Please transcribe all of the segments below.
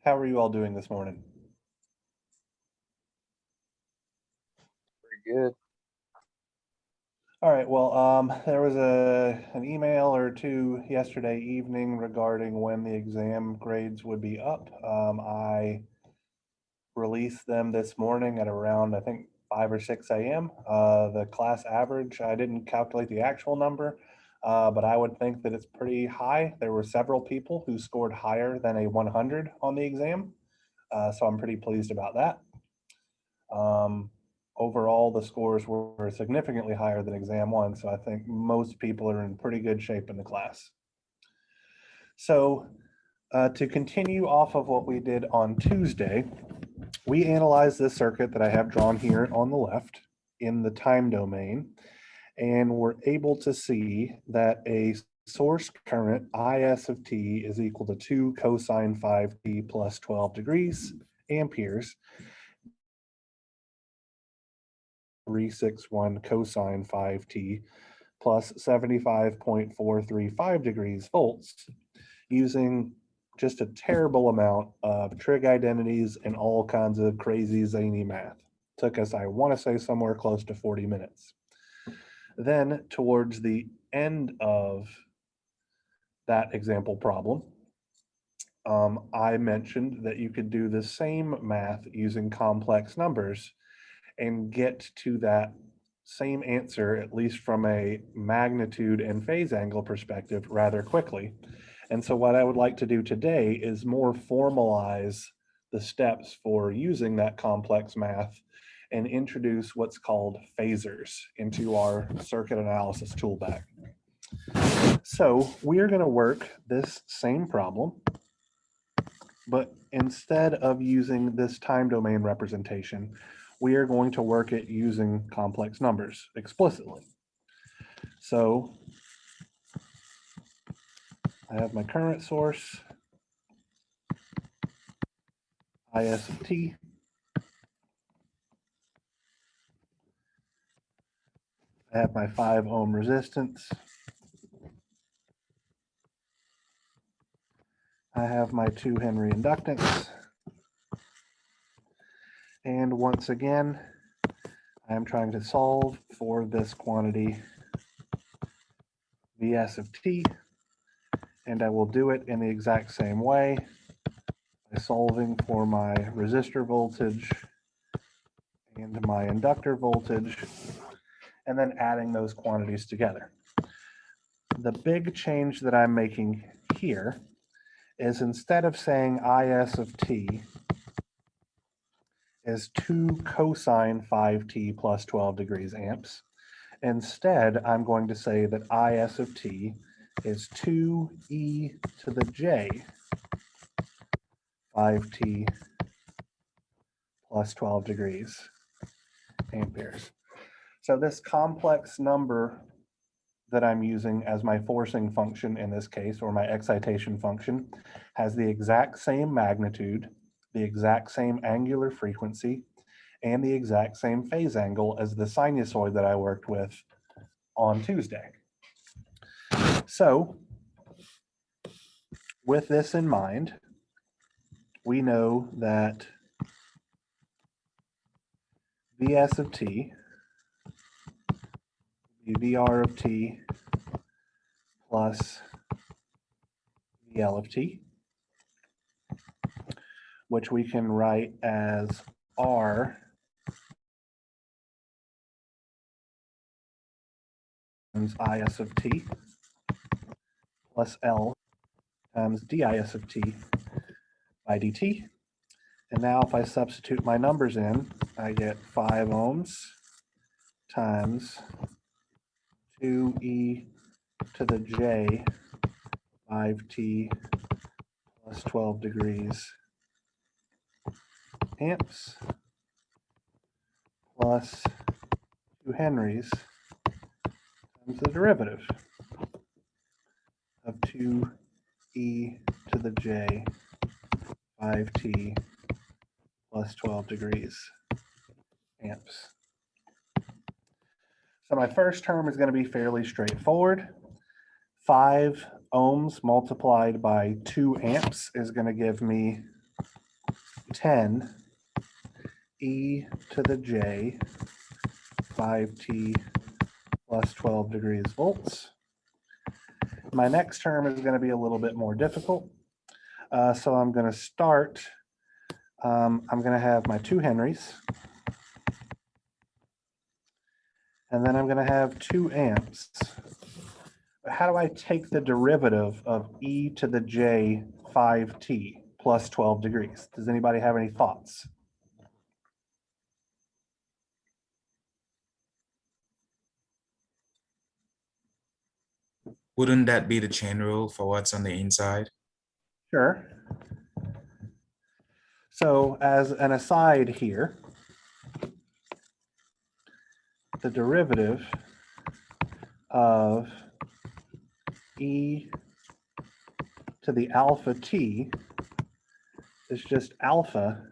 How are you all doing this morning? Pretty good. All right, well, there was an email or two yesterday evening regarding when the exam grades would be up. I released them this morning at around, I think, 5 or 6 a.m. The class average, I didn't calculate the actual number, but I would think that it's pretty high. There were several people who scored higher than a 100 on the exam, so I'm pretty pleased about that. Overall, the scores were significantly higher than exam one, so I think most people are in pretty good shape in the class. So to continue off of what we did on Tuesday, we analyzed this circuit that I have drawn here on the left in the time domain, and we're able to see that a source current IS of t is equal to 2 cosine 5t plus 12 degrees amperes, 361 cosine 5t plus 75.435 degrees volts using just a terrible amount of trig identities and all kinds of crazy zany math. Took us, I want to say, somewhere close to 40 minutes. Then towards the end of that example problem, I mentioned that you could do the same math using complex numbers and get to that same answer, at least from a magnitude and phase angle perspective, rather quickly. And so what I would like to do today is more formalize the steps for using that complex math and introduce what's called phasors into our circuit analysis tool bag. So we are going to work this same problem, but instead of using this time domain representation, we are going to work it using complex numbers explicitly. So I have my current source, IS of t. I have my 5 ohm resistance. I have my 2 Henry inductance. And once again, I am trying to solve for this quantity Vs of t, and I will do it in the exact same way by solving for my resistor voltage and my inductor voltage, and then adding those quantities together. The big change that I'm making here is instead of saying Is of t is 2 cosine 5t plus 12 degrees amps, instead I'm going to say that Is of t is 2e to the j 5t plus 12 degrees amperes. So this complex number that I'm using as my forcing function in this case, or my excitation function, has the exact same magnitude, the exact same angular frequency, and the exact same phase angle as the sinusoid that I worked with on Tuesday. So with this in mind, we know that Vs of t, Vr of t plus VL of t, which we can write as R times Is of t plus L times dis of t by dt. And now if I substitute my numbers in, I get 5 ohms times 2e to the j 5t plus 12 degrees amps plus 2 henries times the derivative of 2e to the j 5t plus 12 degrees amps. So my first term is going to be fairly straightforward. 5 ohms multiplied by 2 amps is going to give me 10 e to the j 5t plus 12 degrees volts. My next term is going to be a little bit more difficult. So I'm going to start, I'm going to have my 2 Henrys. And then I'm going to have 2 amps. How do I take the derivative of e to the j 5t plus 12 degrees? Does anybody have any thoughts? Wouldn't that be the chain rule for what's on the inside? Sure. So as an aside here, the derivative of e to the alpha t is just alpha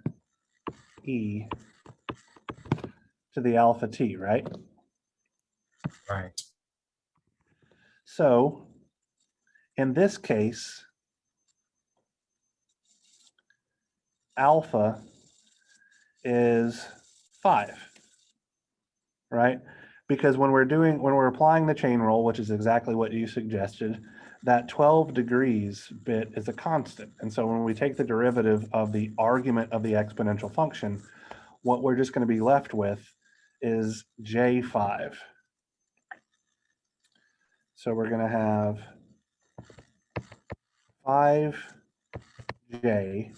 e to the alpha t, right? Right. So in this case, alpha is 5, right? Because when we're applying the chain rule, which is exactly what you suggested, that 12 degrees bit is a constant. And so when we take the derivative of the argument of the exponential function, what we're just going to be left with is J5. So we're going to have 5J.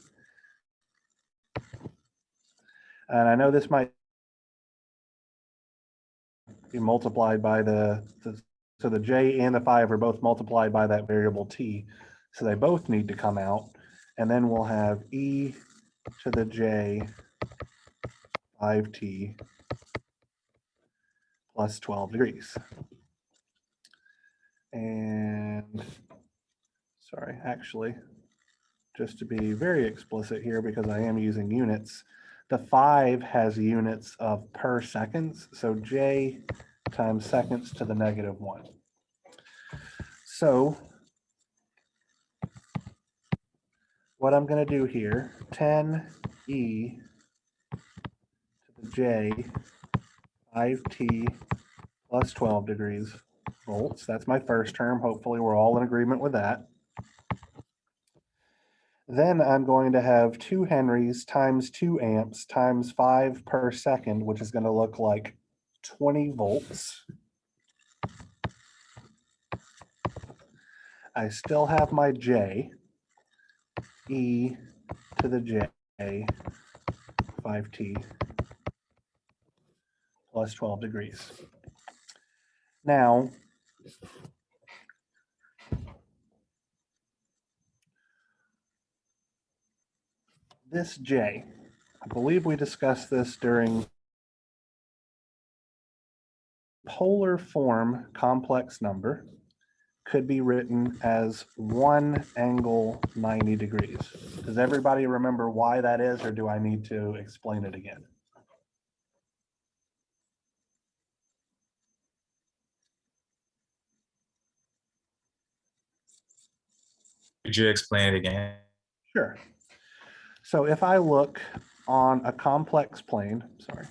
And I know this might be multiplied by so the J and the 5 are both multiplied by that variable T. So they both need to come out. And then we'll have e to the j 5t plus 12 degrees. And sorry, actually, just to be very explicit here, because I am using units, the 5 has units of per seconds. So j times seconds to the -1. So what I'm going to do here, 10e to the j 5t plus 12 degrees volts. That's my first term. Hopefully we're all in agreement with that. Then I'm going to have 2 Henrys times 2 amps times 5 per second, which is going to look like 20 volts. I still have my J, e to the j 5t plus 12 degrees. Now, this J, I believe we discussed this during polar form complex number could be written as 1 angle 90 degrees. Does everybody remember why that is, or do I need to explain it again? Could you explain it again? Sure. So if I look on a complex plane, sorry.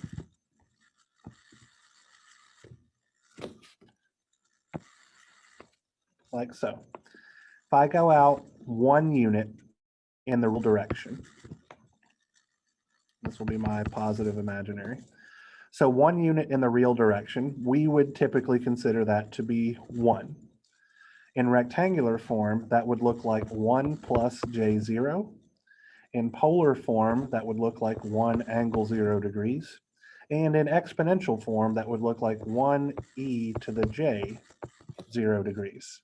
Like so. If I go out 1 unit in the real direction, this will be my positive imaginary. So 1 unit in the real direction, we would typically consider that to be 1. In rectangular form, that would look like 1 plus J0. In polar form, that would look like 1 angle 0 degrees. And in exponential form, that would look like 1 e to the j 0 degrees.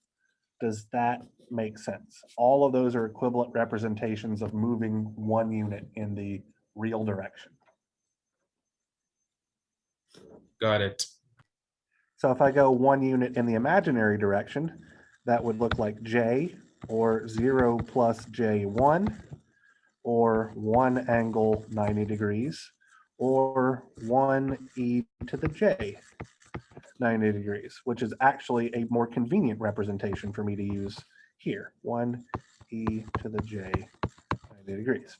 Does that make sense? All of those are equivalent representations of moving 1 unit in the real direction. Got it. So if I go 1 unit in the imaginary direction, that would look like j, or 0 plus j1, or 1 angle 90 degrees, or 1 e to the j 90 degrees, which is actually a more convenient representation for me to use here, 1 e to the j 90 degrees.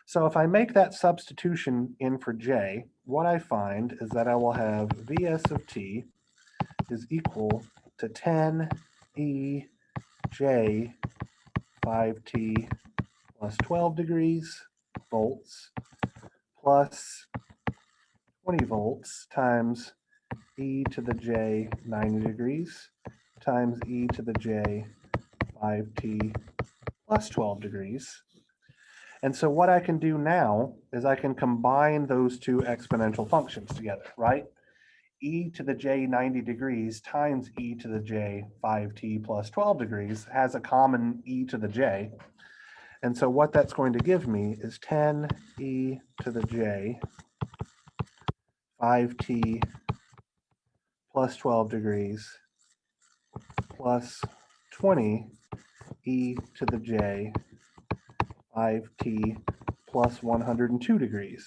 So if I make that substitution in for j, what I find is that I will have Vs of t is equal to 10 E j 5t plus 12 degrees volts plus 20 volts times e to the j 90 degrees times e to the j 5t plus 12 degrees. And so what I can do now is I can combine those two exponential functions together, right? E to the j 90 degrees times e to the j 5t plus 12 degrees has a common e to the j. And so what that's going to give me is 10 e to the j 5t plus 12 degrees plus 20 e to the j 5t plus 102 degrees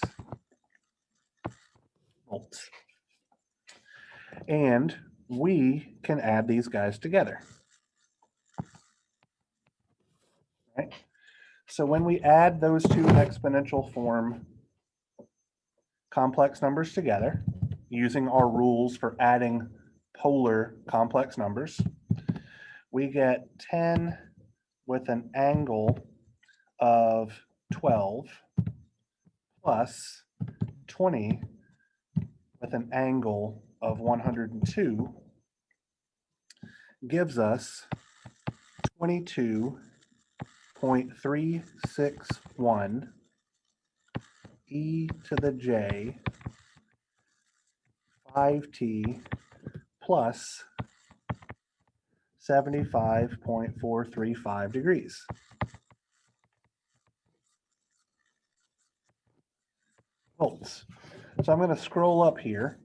volts. And we can add these guys together. Right? So when we add those two exponential form complex numbers together, using our rules for adding polar complex numbers, we get 10 with an angle of 12 plus 20 with an angle of 102 gives us 22.361 e to the j 5t plus 75.435 degrees. Volts. So I'm going to scroll up here.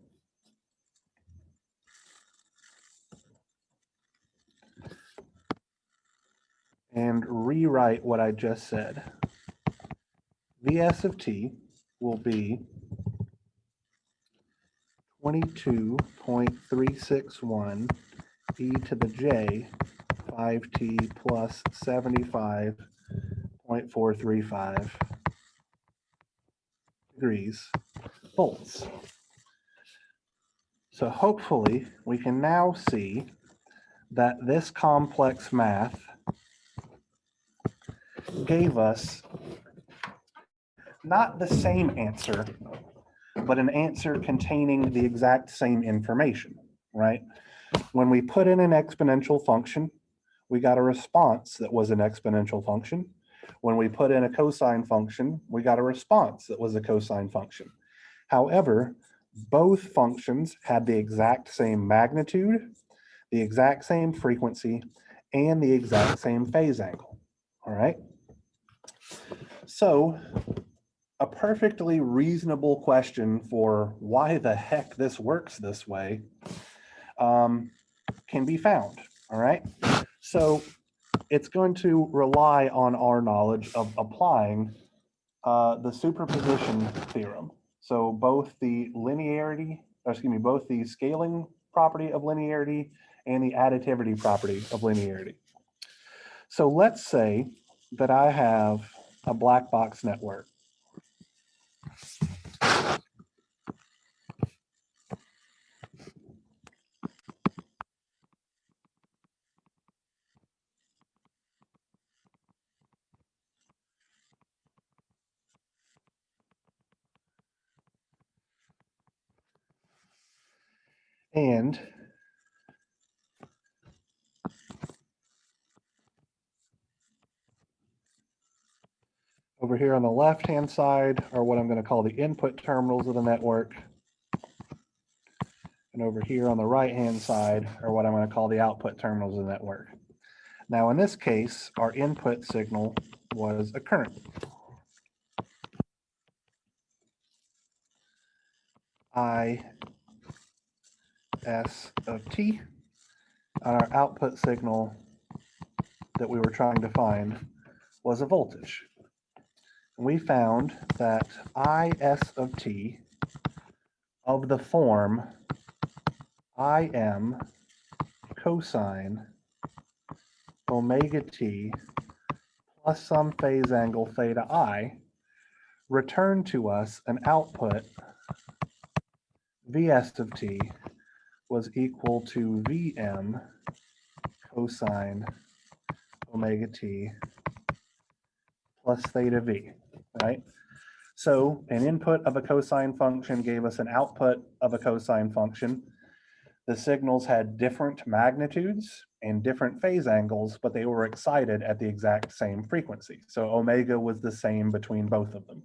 And rewrite what I just said. Vs of t will be 22.361 e to the j 5t plus 75.435 degrees volts. So hopefully we can now see that this complex math gave us not the same answer, but an answer containing the exact same information, right? When we put in an exponential function, we got a response that was an exponential function. When we put in a cosine function, we got a response that was a cosine function. However, both functions had the exact same magnitude, the exact same frequency, and the exact same phase angle, all right? So a perfectly reasonable question for why the heck this works this way can be found, all right? So it's going to rely on our knowledge of applying the superposition theorem. So both the linearity, both the scaling property of linearity and the additivity property of linearity. So let's say that I have a black box network. And over here on the left-hand side are what I'm going to call the input terminals of the network. And over here on the right-hand side are what I'm going to call the output terminals of the network. Now, in this case, our input signal was a current. IS of t, and our output signal that we were trying to find was a voltage. And we found that IS of t of the form Im cosine omega t plus some phase angle theta I return to us an output Vs of t was equal to Vm cosine omega t plus theta v, right? So an input of a cosine function gave us an output of a cosine function. The signals had different magnitudes and different phase angles, but they were excited at the exact same frequency. So omega was the same between both of them.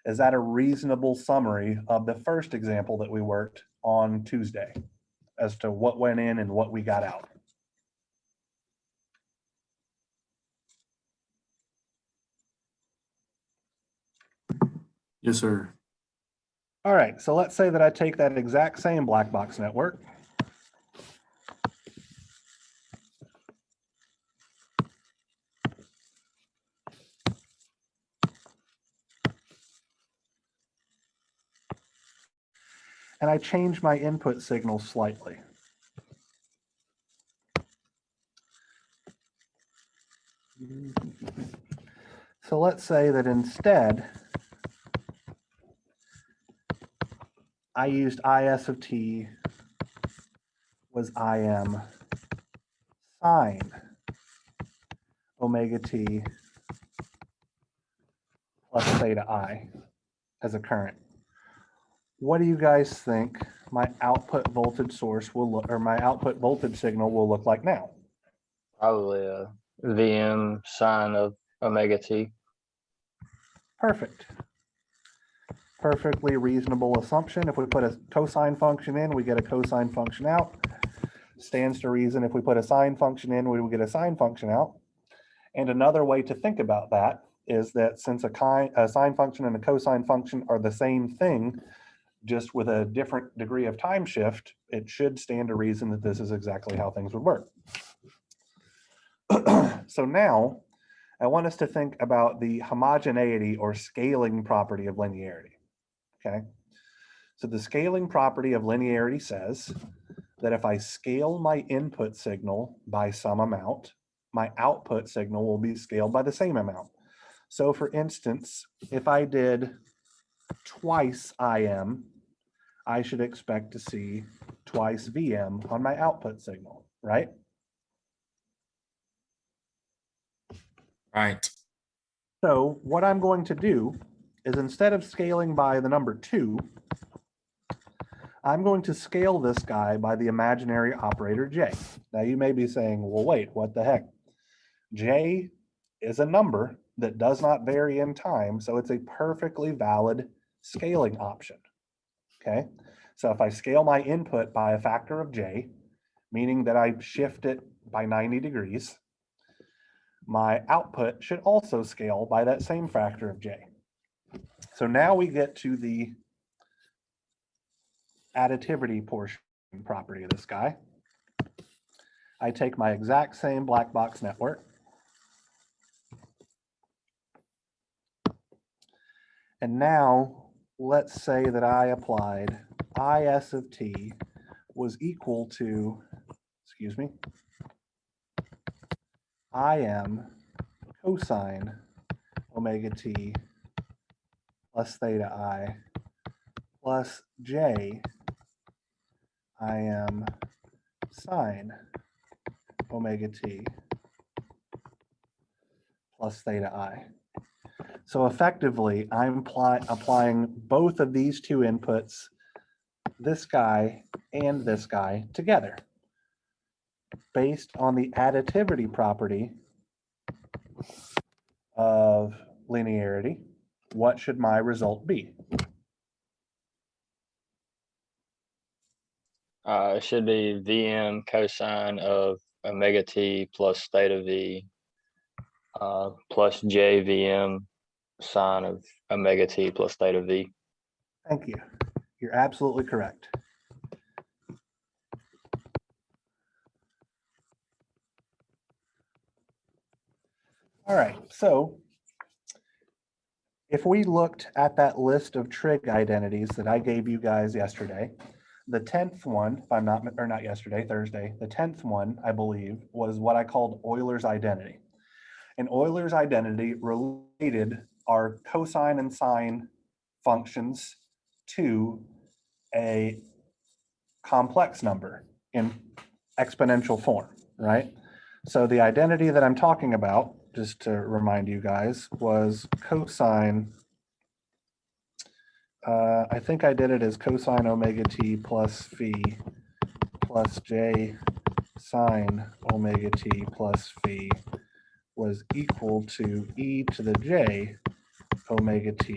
Is that a reasonable summary of the first example that we worked on Tuesday as to what went in and what we got out? Yes, sir. All right, so let's say that I take that exact same black box network and I change my input signal slightly. So let's say that instead, I used Is of t was Im sine omega t plus theta I as a current. What do you guys think my output voltage source will look, or my output voltage signal will look like now? Probably a Vm sine of omega t. Perfect. Perfectly reasonable assumption. If we put a cosine function in, we get a cosine function out. Stands to reason if we put a sine function in, we will get a sine function out. And another way to think about that is that since a sine function and a cosine function are the same thing, just with a different degree of time shift, it should stand to reason that this is exactly how things would work. So now I want us to think about the homogeneity or scaling property of linearity. Okay, so the scaling property of linearity says that if I scale my input signal by some amount, my output signal will be scaled by the same amount. So for instance, if I did twice Im, I should expect to see twice Vm on my output signal, right? Right. So what I'm going to do is instead of scaling by the number 2, I'm going to scale this guy by the imaginary operator j. Now you may be saying, well, wait, what the heck? J is a number that does not vary in time, so it's a perfectly valid scaling option. Okay, so if I scale my input by a factor of j, meaning that I shift it by 90 degrees, my output should also scale by that same factor of j. So now we get to the additivity portion property of this guy. I take my exact same black box network, and now let's say that I applied Is of t was equal to, excuse me, Im cosine omega t plus theta I plus j Im sine omega t plus theta I. So effectively, I'm applying both of these two inputs, this guy and this guy, together. Based on the additivity property of linearity, what should my result be? It should be Vm cosine of omega t plus theta v plus j Vm sine of omega t plus theta v. Thank you. You're absolutely correct. All right, so if we looked at that list of trig identities that I gave you guys yesterday, the 10th one, if I'm not, or not yesterday, Thursday, the 10th one, I believe, was what I called Euler's identity. And Euler's identity related our cosine and sine functions to a complex number in exponential form, right? So the identity that I'm talking about, just to remind you guys, was cosine. I think I did it as cosine omega t plus phi plus j sine omega t plus phi was equal to e to the j omega t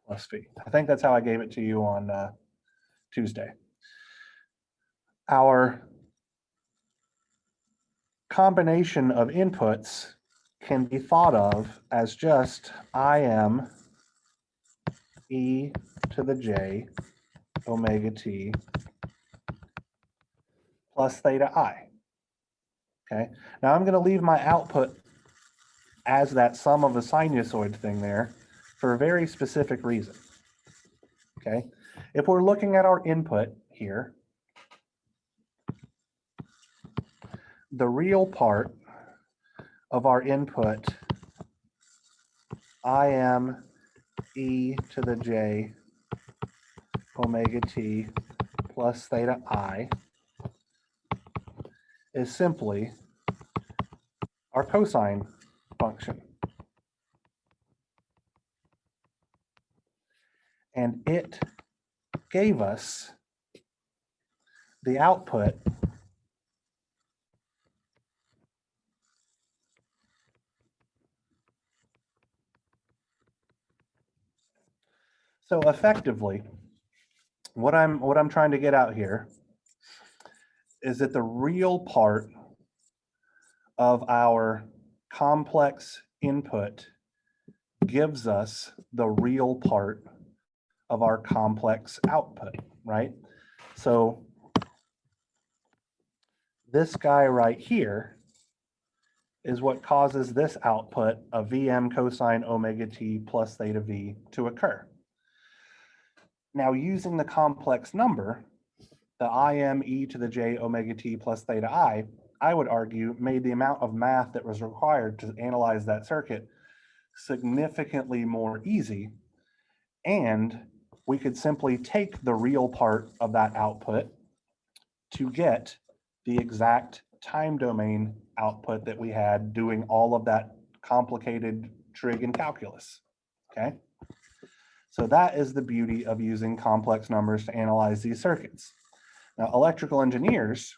plus phi. I think that's how I gave it to you on Tuesday. Our combination of inputs can be thought of as just Im e to the j omega t plus theta I. Okay, now I'm going to leave my output as that sum of a sinusoid thing there for a very specific reason. Okay, if we're looking at our input here, the real part of our input, Im e to the j omega t plus theta I, is simply our cosine function. And it gave us the output so effectively, what I'm trying to get out here is that the real part of our complex input gives us the real part of our complex output, right? So this guy right here is what causes this output of Vm cosine omega t plus theta v to occur. Now, using the complex number, the Im e to the j omega t plus theta I would argue made the amount of math that was required to analyze that circuit significantly more easy. And we could simply take the real part of that output to get the exact time domain output that we had doing all of that complicated trig and calculus, okay? So that is the beauty of using complex numbers to analyze these circuits. Now, electrical engineers,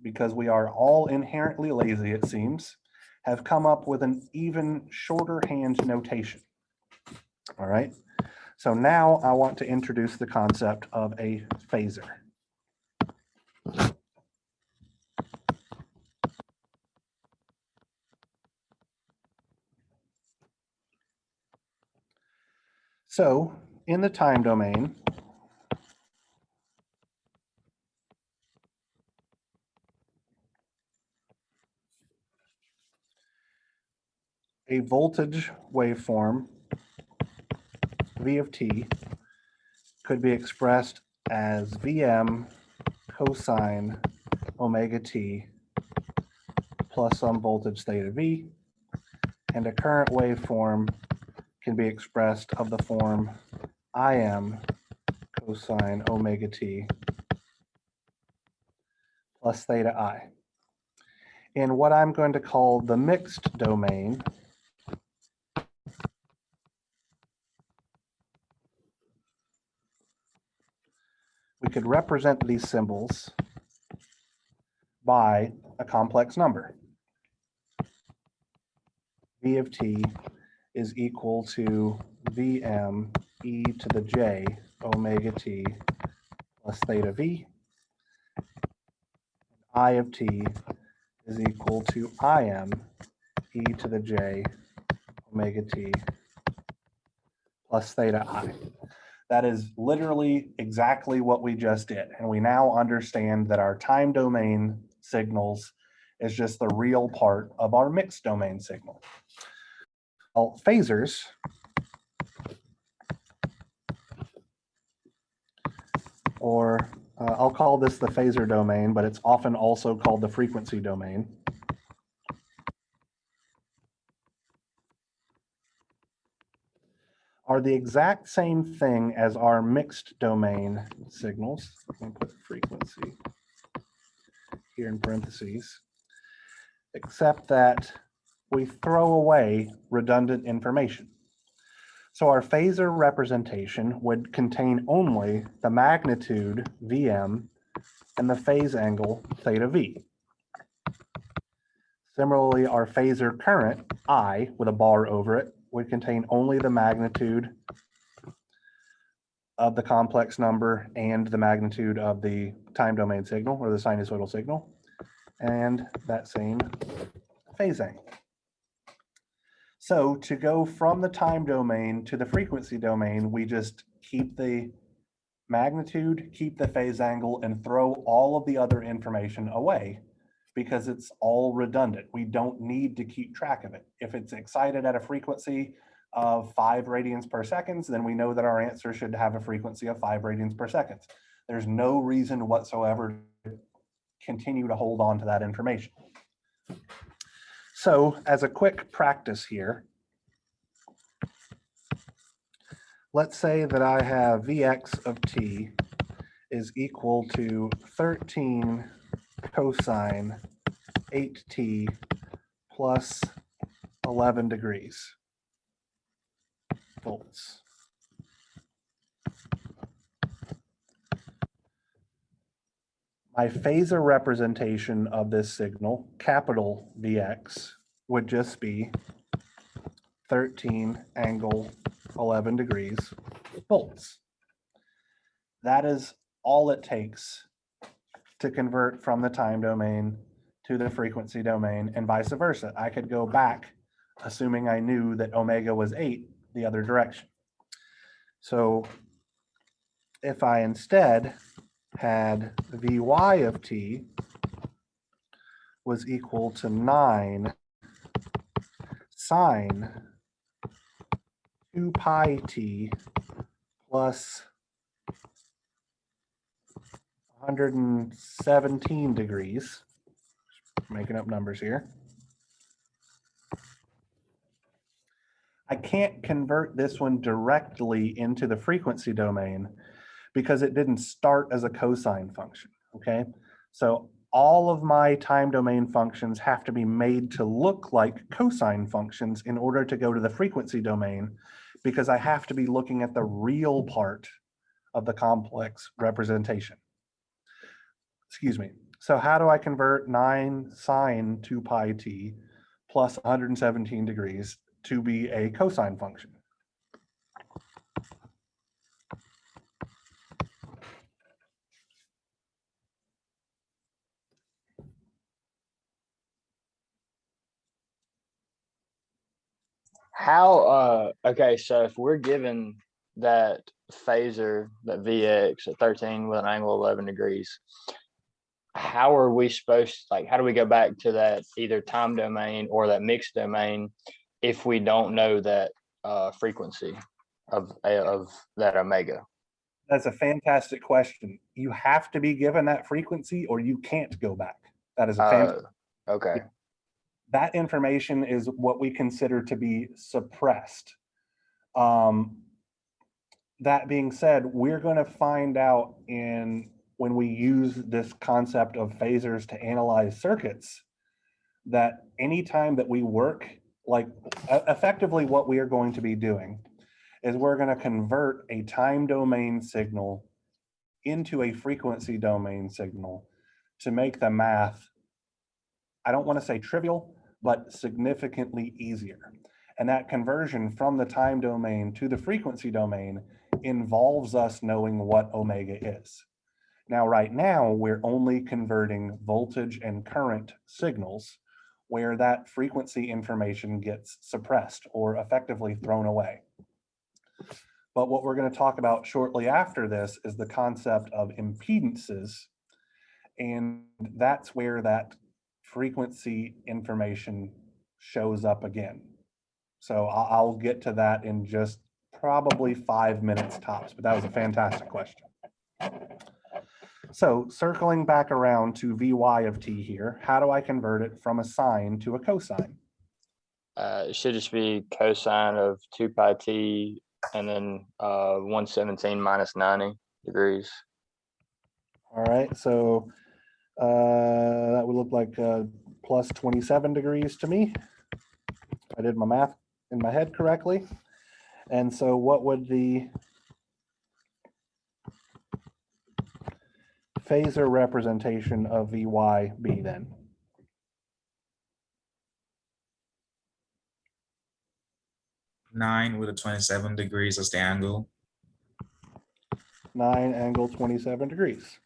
because we are all inherently lazy, it seems, have come up with an even shorter hand notation, all right? So now I want to introduce the concept of a phasor. So in the time domain, a voltage waveform, V of t, could be expressed as Vm cosine omega t plus some voltage theta v, and a current waveform can be expressed of the form Im cosine omega t plus theta I. In what I'm going to call the mixed domain, we could represent these symbols by a complex number. V of t is equal to Vm e to the j omega t plus theta v. I of t is equal to Im e to the j omega t plus theta I. That is literally exactly what we just did. And we now understand that our time domain signals is just the real part of our mixed domain signal. Well, phasors or I'll call this the phasor domain, but it's often also called the frequency domain. are the exact same thing as our mixed domain signals. I'm going to put frequency here in parentheses, except that we throw away redundant information. So our phasor representation would contain only the magnitude Vm and the phase angle theta V. Similarly, our phasor current I with a bar over it would contain only the magnitude of the complex number and the magnitude of the time domain signal or the sinusoidal signal, and that same phase angle. So to go from the time domain to the frequency domain, we just keep the magnitude, keep the phase angle, and throw all of the other information away because it's all redundant. We don't need to keep track of it. If it's excited at a frequency of 5 radians per second, then we know that our answer should have a frequency of 5 radians per second. There's no reason whatsoever to continue to hold on to that information. So as a quick practice here, let's say that I have Vx of t is equal to 13 cosine 8t plus 11 degrees volts. My phasor representation of this signal, capital Vx, would just be 13 angle 11 degrees volts. That is all it takes to convert from the time domain to the frequency domain and vice versa. I could go back, assuming I knew that omega was 8 the other direction. So if I instead had Vy of t was equal to 9 sine 2 pi t plus 117 degrees, making up numbers here. I can't convert this one directly into the frequency domain because it didn't start as a cosine function, okay? So all of my time domain functions have to be made to look like cosine functions in order to go to the frequency domain, because I have to be looking at the real part of the complex representation. Excuse me. So how do I convert 9 sine 2 pi t plus 117 degrees to be a cosine function? How, okay, so if we're given that phasor, that Vx at 13 with an angle of 11 degrees, how are we supposed, like, how do we go back to that either time domain or that mixed domain if we don't know that frequency of that omega? That's a fantastic question. You have to be given that frequency or you can't go back. That is a fantastic. Okay. That information is what we consider to be suppressed. That being said, we're going to find out when we use this concept of phasors to analyze circuits, that anytime that we work, like effectively what we are going to be doing is we're going to convert a time domain signal into a frequency domain signal to make the math, I don't want to say trivial, but significantly easier. And that conversion from the time domain to the frequency domain involves us knowing what omega is. Now, right now, we're only converting voltage and current signals where that frequency information gets suppressed or effectively thrown away. But what we're going to talk about shortly after this is the concept of impedances, and that's where that frequency information shows up again. So I'll get to that in just probably 5 minutes tops, but that was a fantastic question. So circling back around to Vy of t here, how do I convert it from a sine to a cosine? It should just be cosine of 2 pi t and then 117 minus 90 degrees. All right, so that would look like plus 27 degrees to me. I did my math in my head correctly. And so what would the phasor representation of Vy be then? Nine with a 27 degrees as the angle. 9 angle 27 degrees.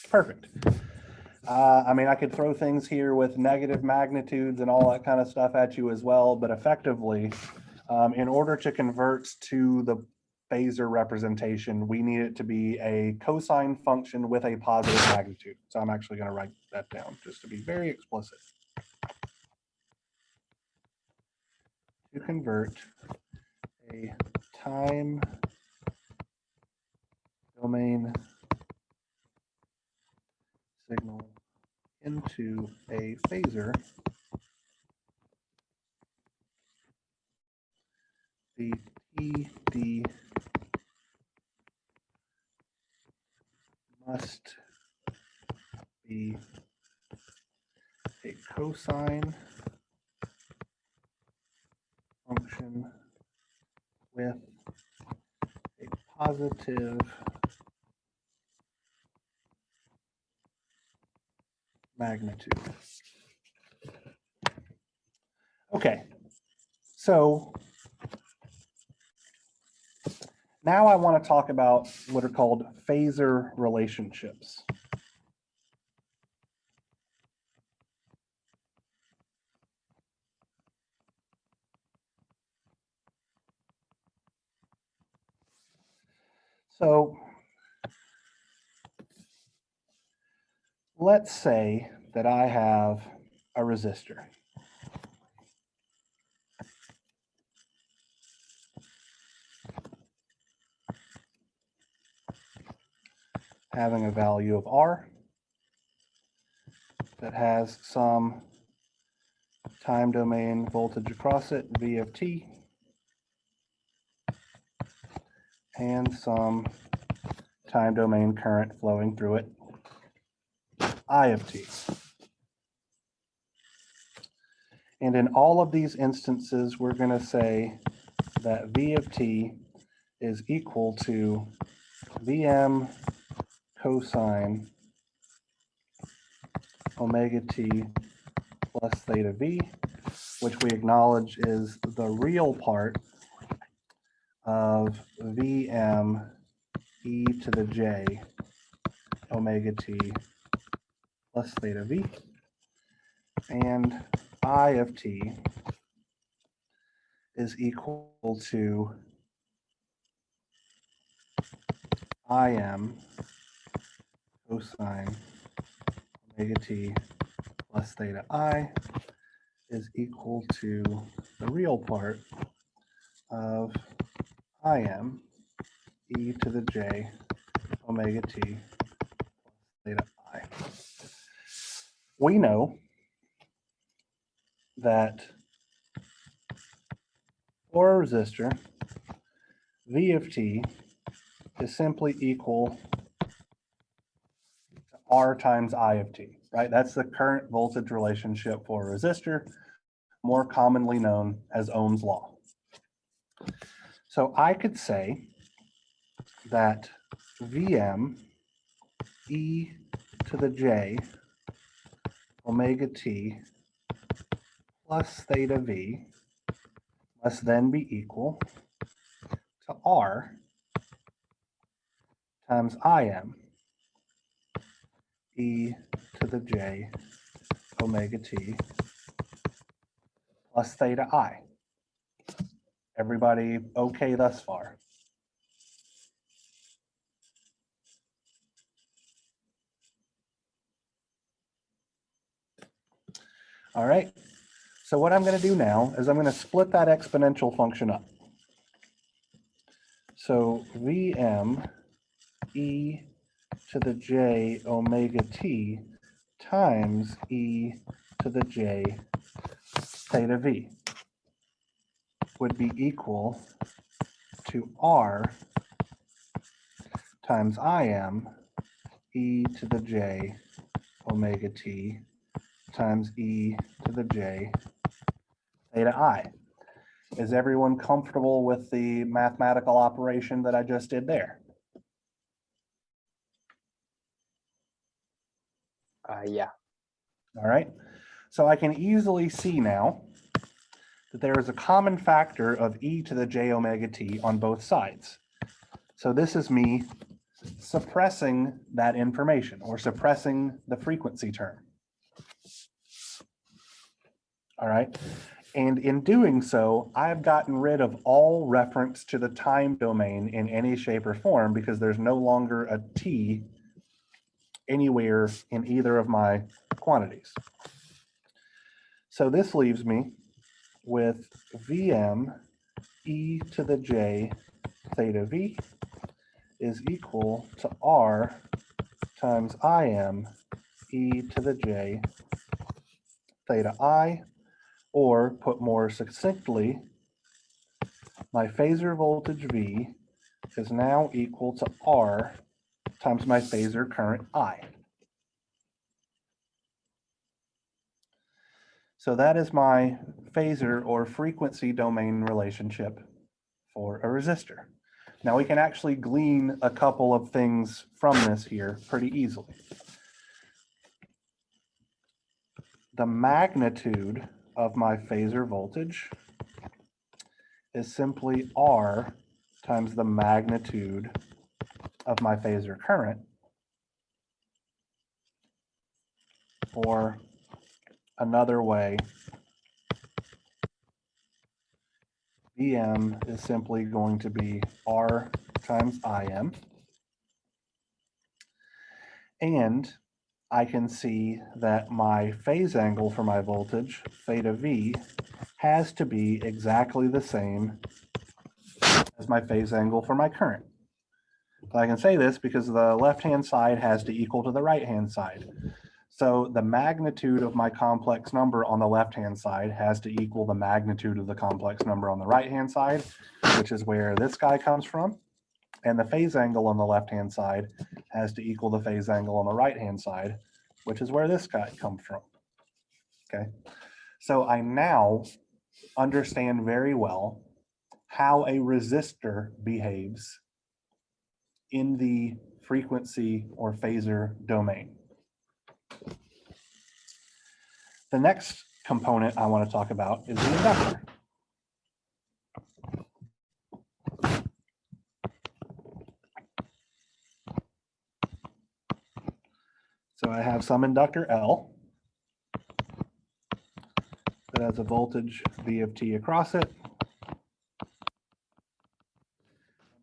Perfect. I mean, I could throw things here with negative magnitudes and all that kind of stuff at you as well, but effectively, in order to convert to the phasor representation, we need it to be a cosine function with a positive magnitude. So I'm actually going to write that down just to be very explicit. To convert a time domain signal into a phasor, the TD must be a cosine function with a positive magnitude. Okay, so now I want to talk about what are called phasor relationships. So let's say that I have a resistor. Having a value of R that has some time domain voltage across it, V of t, and some time domain current flowing through it, I of t. And in all of these instances, we're going to say that V of t is equal to Vm cosine omega t plus theta v, which we acknowledge is the real part of Vm e to the j omega t plus theta v, and I of t is equal to Im cosine omega t plus theta I is equal to the real part of Im e to the j omega t plus theta I. We know that for a resistor, V of t is simply equal to R times I of t, right? That's the current voltage relationship for a resistor, more commonly known as Ohm's law. So I could say that Vm e to the j omega t plus theta v must then be equal to R times Im e to the j omega t plus theta I. Everybody okay thus far? All right. So what I'm going to do now is I'm going to split that exponential function up. So Vm e to the j omega t times e to the j theta v would be equal to R times Im e to the j omega t times e to the j theta I. Is everyone comfortable with the mathematical operation that I just did there? Yeah. All right. So I can easily see now that there is a common factor of e to the j omega t on both sides. So this is me suppressing that information or suppressing the frequency term. All right. And in doing so, I've gotten rid of all reference to the time domain in any shape or form because there's no longer a t anywhere in either of my quantities. So this leaves me with Vm e to the j theta v is equal to R times Im e to the j theta I, or put more succinctly, my phasor voltage V is now equal to R times my phasor current I. So that is my phasor or frequency domain relationship for a resistor. Now we can actually glean a couple of things from this here pretty easily. The magnitude of my phasor voltage is simply R times the magnitude of my phasor current, or another way, Vm is simply going to be R times Im. And I can see that my phase angle for my voltage, theta V, has to be exactly the same as my phase angle for my current. But I can say this because the left-hand side has to equal to the right-hand side. So the magnitude of my complex number on the left-hand side has to equal the magnitude of the complex number on the right-hand side, which is where this guy comes from. And the phase angle on the left-hand side has to equal the phase angle on the right-hand side, which is where this guy comes from. Okay, so I now understand very well how a resistor behaves in the frequency or phasor domain. The next component I want to talk about is the inductor. So I have some inductor L that has a voltage V of t across it,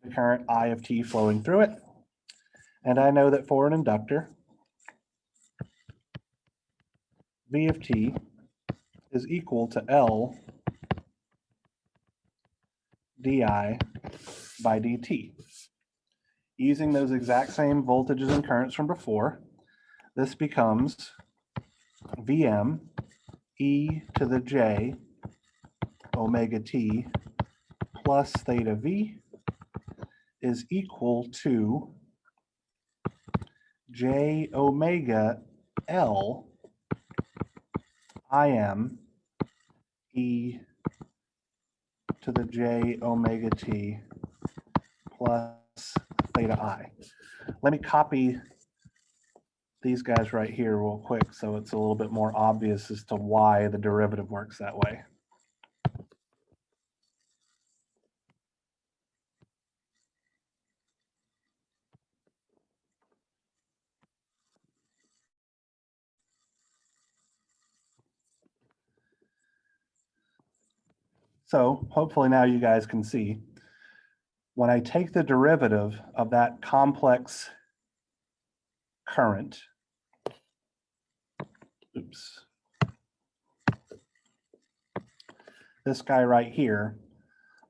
the current I of t flowing through it. And I know that for an inductor, V of t is equal to L di by dt. Using those exact same voltages and currents from before, this becomes Vm e to the j omega t plus theta v is equal to j omega L Im e to the j omega t plus theta I. Let me copy these guys right here real quick so it's a little bit more obvious as to why the derivative works that way. So hopefully now you guys can see when I take the derivative of that complex current, oops, this guy right here,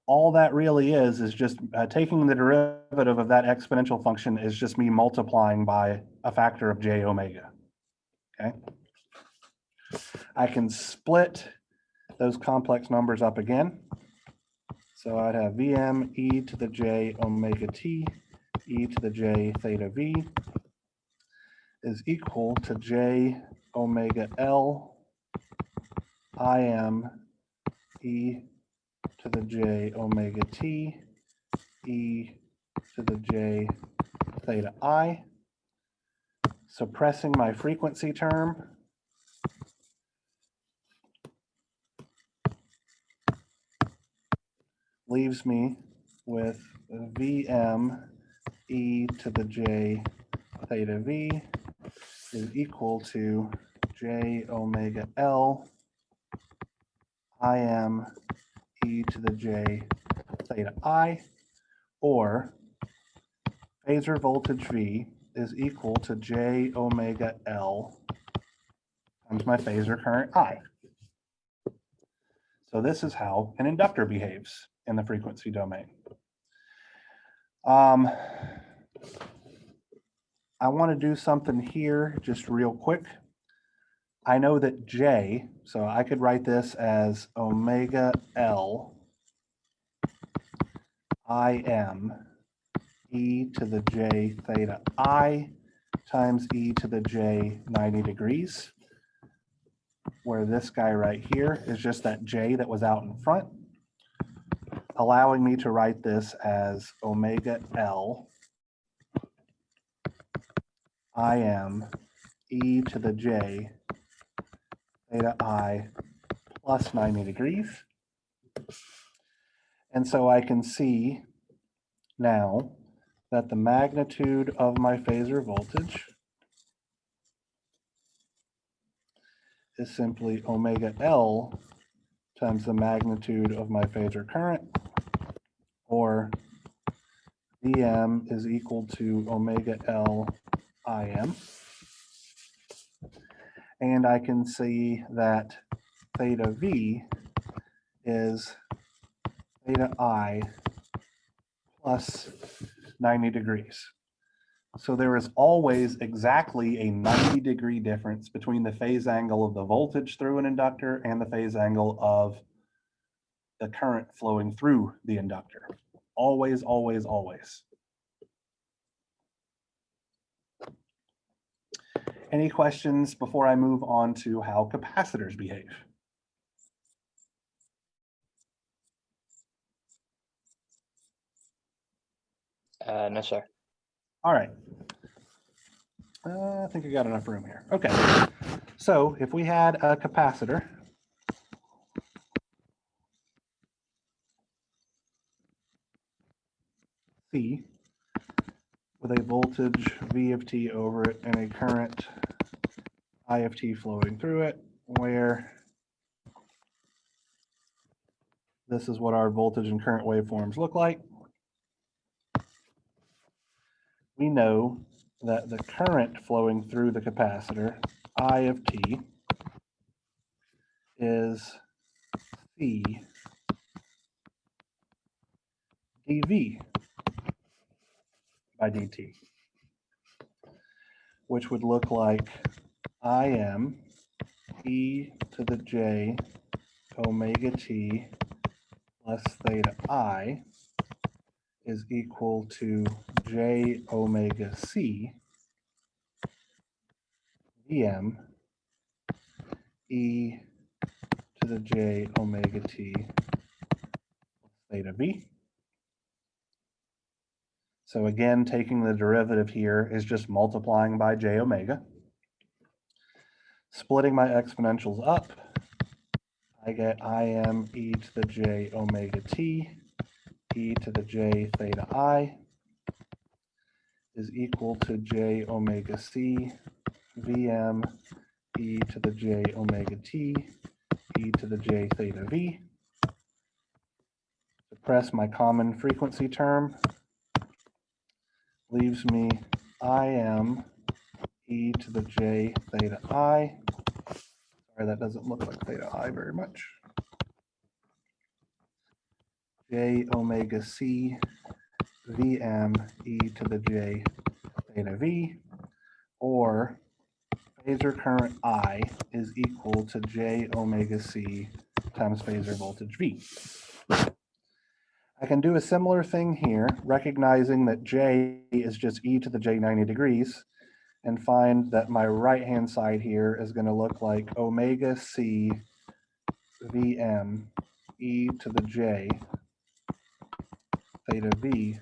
all that really is just taking the derivative of that exponential function is just me multiplying by a factor of j omega, okay? I can split those complex numbers up again So I'd have Vm e to the j omega t e to the j theta v is equal to j omega L Im e to the j omega t e to the j theta I. Suppressing my frequency term, leaves me with Vm e to the j theta v is equal to j omega L Im e to the j theta I, or phasor voltage V is equal to j omega L times my phasor current I. So this is how an inductor behaves in the frequency domain. I want to do something here just real quick. I know that J, so I could write this as omega L Im e to the j theta I times e to the j 90 degrees, where this guy right here is just that j that was out in front, allowing me to write this as omega L Im e to the j theta I plus 90 degrees. And so I can see now that the magnitude of my phasor voltage is simply omega L times the magnitude of my phasor current, or Vm is equal to omega L Im. And I can see that theta V is theta I plus 90 degrees. So there is always exactly a 90-degree difference between the phase angle of the voltage through an inductor and the phase angle of the current flowing through the inductor. Always, always, always. Any questions before I move on to how capacitors behave? No, sir. All right. I think I got enough room here. Okay. So if we had a capacitor, C, with a voltage V of t over it and a current I of t flowing through it, where this is what our voltage and current waveforms look like. We know that the current flowing through the capacitor, I of t, is C dV by dt, which would look like Im e to the j omega t plus theta I is equal to j omega c Vm e to the j omega t theta v. So again, taking the derivative here is just multiplying by j omega. Splitting my exponentials up, I get Im e to the j omega t e to the j theta I is equal to j omega c Vm e to the j omega t e to the j theta v. Suppress my common frequency term, leaves me Im e to the j theta I. Sorry, that doesn't look like theta I very much. J omega c Vm e to the j theta v, or phasor current I is equal to j omega c times phasor voltage V. I can do a similar thing here, recognizing that J is just e to the j 90 degrees, and find that my right-hand side here is going to look like omega c Vm e to the j theta v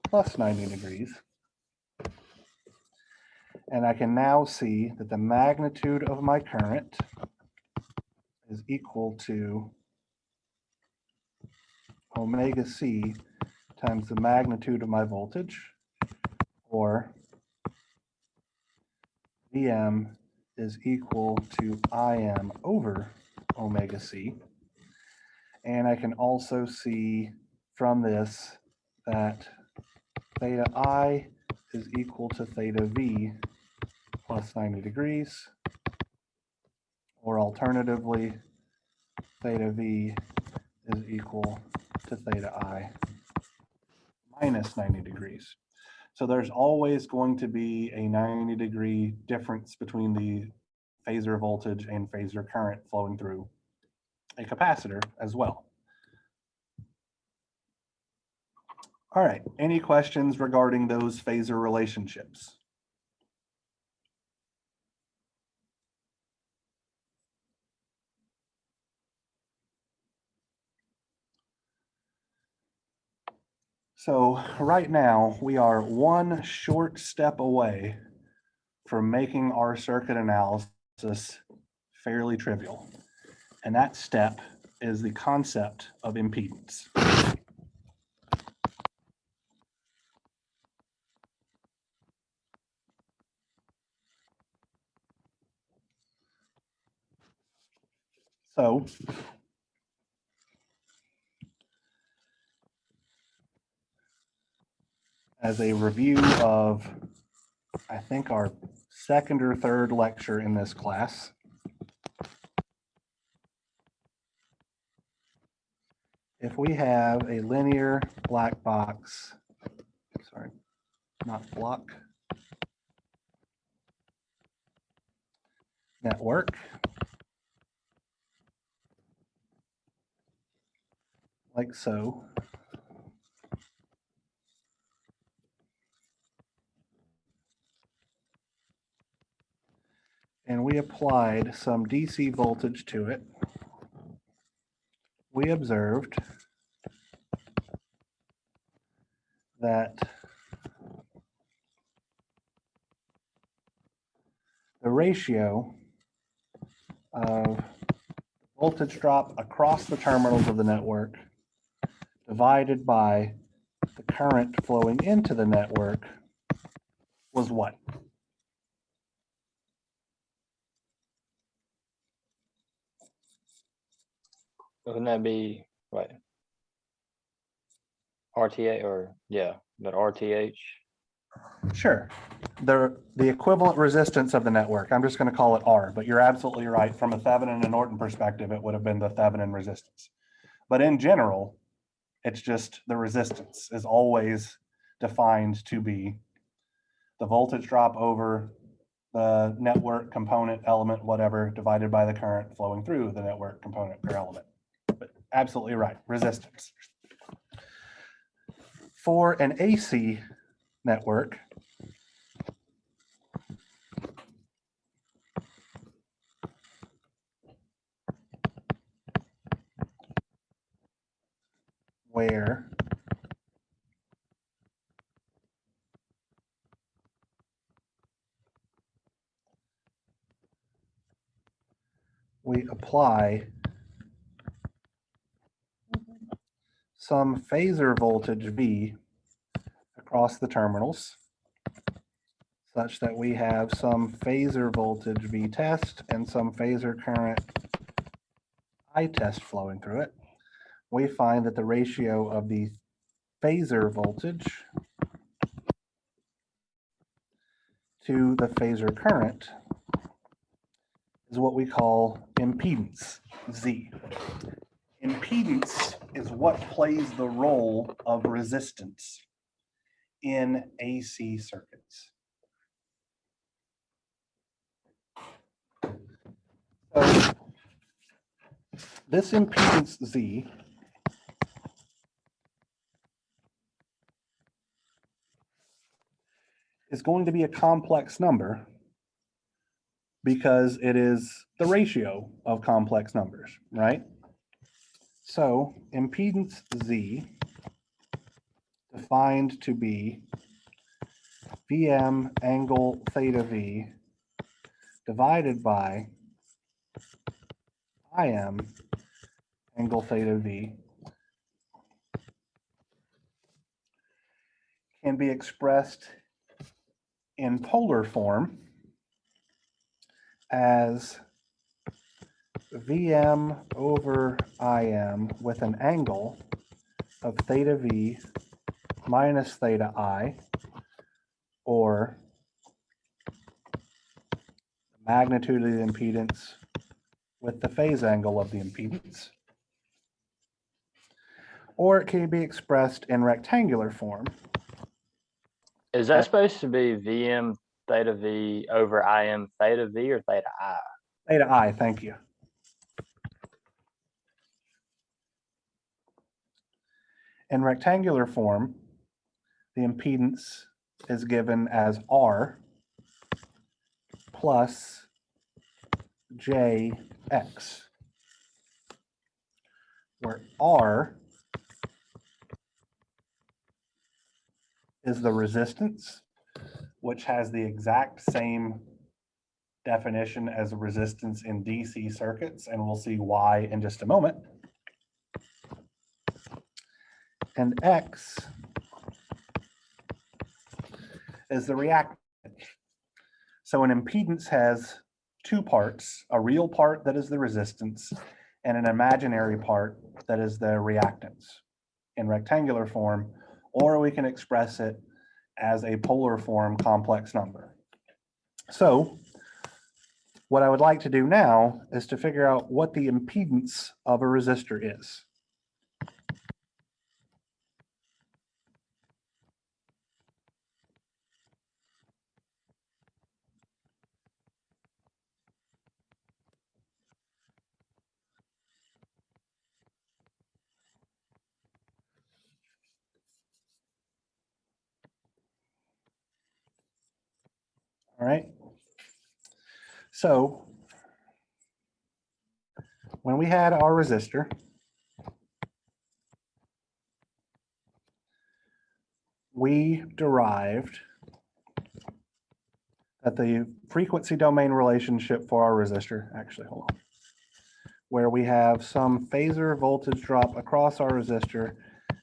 plus 90 degrees. And I can now see that the magnitude of my current is equal to omega c times the magnitude of my voltage, or Vm is equal to Im over omega c. And I can also see from this that theta I is equal to theta v plus 90 degrees, or alternatively, theta v is equal to theta I minus 90 degrees. So there's always going to be a 90-degree difference between the phasor voltage and phasor current flowing through a capacitor as well. All right, any questions regarding those phasor relationships? So right now we are one short step away from making our circuit analysis fairly trivial. And that step is the concept of impedance. So as a review of, I think, our second or third lecture in this class, if we have a linear black box, sorry, not block, network, like so, and we applied some DC voltage to it, we observed that the ratio of voltage drop across the terminals of the network divided by the current flowing into the network was what? Wouldn't that be right? RTA or yeah, but RTH. Sure. The equivalent resistance of the network. I'm just going to call it R, but you're absolutely right. From a Thevenin and Norton perspective, it would have been the Thevenin resistance. But in general, it's just the resistance is always defined to be the voltage drop over the network component element, whatever, divided by the current flowing through the network component or element. But absolutely right, resistance. For an AC network, where we apply some phasor voltage V across the terminals, such that we have some phasor voltage V test and some phasor current I test flowing through it. We find that the ratio of the phasor voltage to the phasor current is what we call impedance, Z. Impedance is what plays the role of resistance in AC circuits. So this impedance Z is going to be a complex number because it is the ratio of complex numbers, right? So impedance Z defined to be Vm angle theta V divided by Im angle theta V can be expressed in polar form as Vm over Im with an angle of theta V minus theta I, or the magnitude of the impedance with the phase angle of the impedance. Or it can be expressed in rectangular form. Is that supposed to be Vm theta V over Im theta V or theta I? Theta I, thank you. In rectangular form, the impedance is given as R plus JX, where R is the resistance, which has the exact same definition as resistance in DC circuits, and we'll see why in just a moment. And X is the reactance. So an impedance has two parts, a real part that is the resistance and an imaginary part that is the reactance in rectangular form, or we can express it as a polar form complex number. So what I would like to do now is to figure out what the impedance of a resistor is. All right. So when we had our resistor, we derived that the frequency domain relationship for our resistor, actually, hold on, where we have some phasor voltage drop across our resistor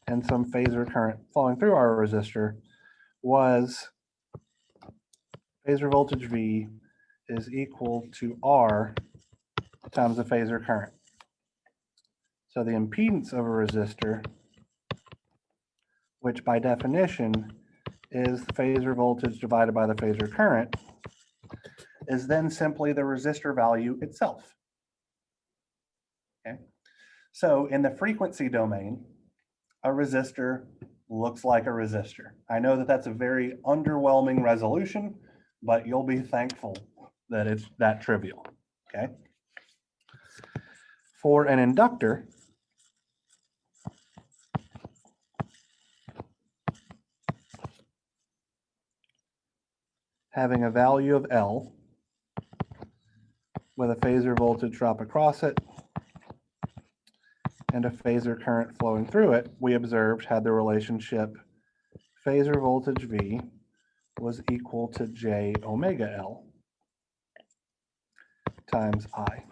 and some phasor current flowing through our resistor, was phasor voltage V is equal to R times the phasor current. So the impedance of a resistor, which by definition is the phasor voltage divided by the phasor current, is then simply the resistor value itself. Okay. So in the frequency domain, a resistor looks like a resistor. I know that that's a very underwhelming resolution, but you'll be thankful that it's that trivial. Okay. For an inductor, having a value of L with a phasor voltage drop across it and a phasor current flowing through it, we observed had the relationship phasor voltage V was equal to J omega L times I.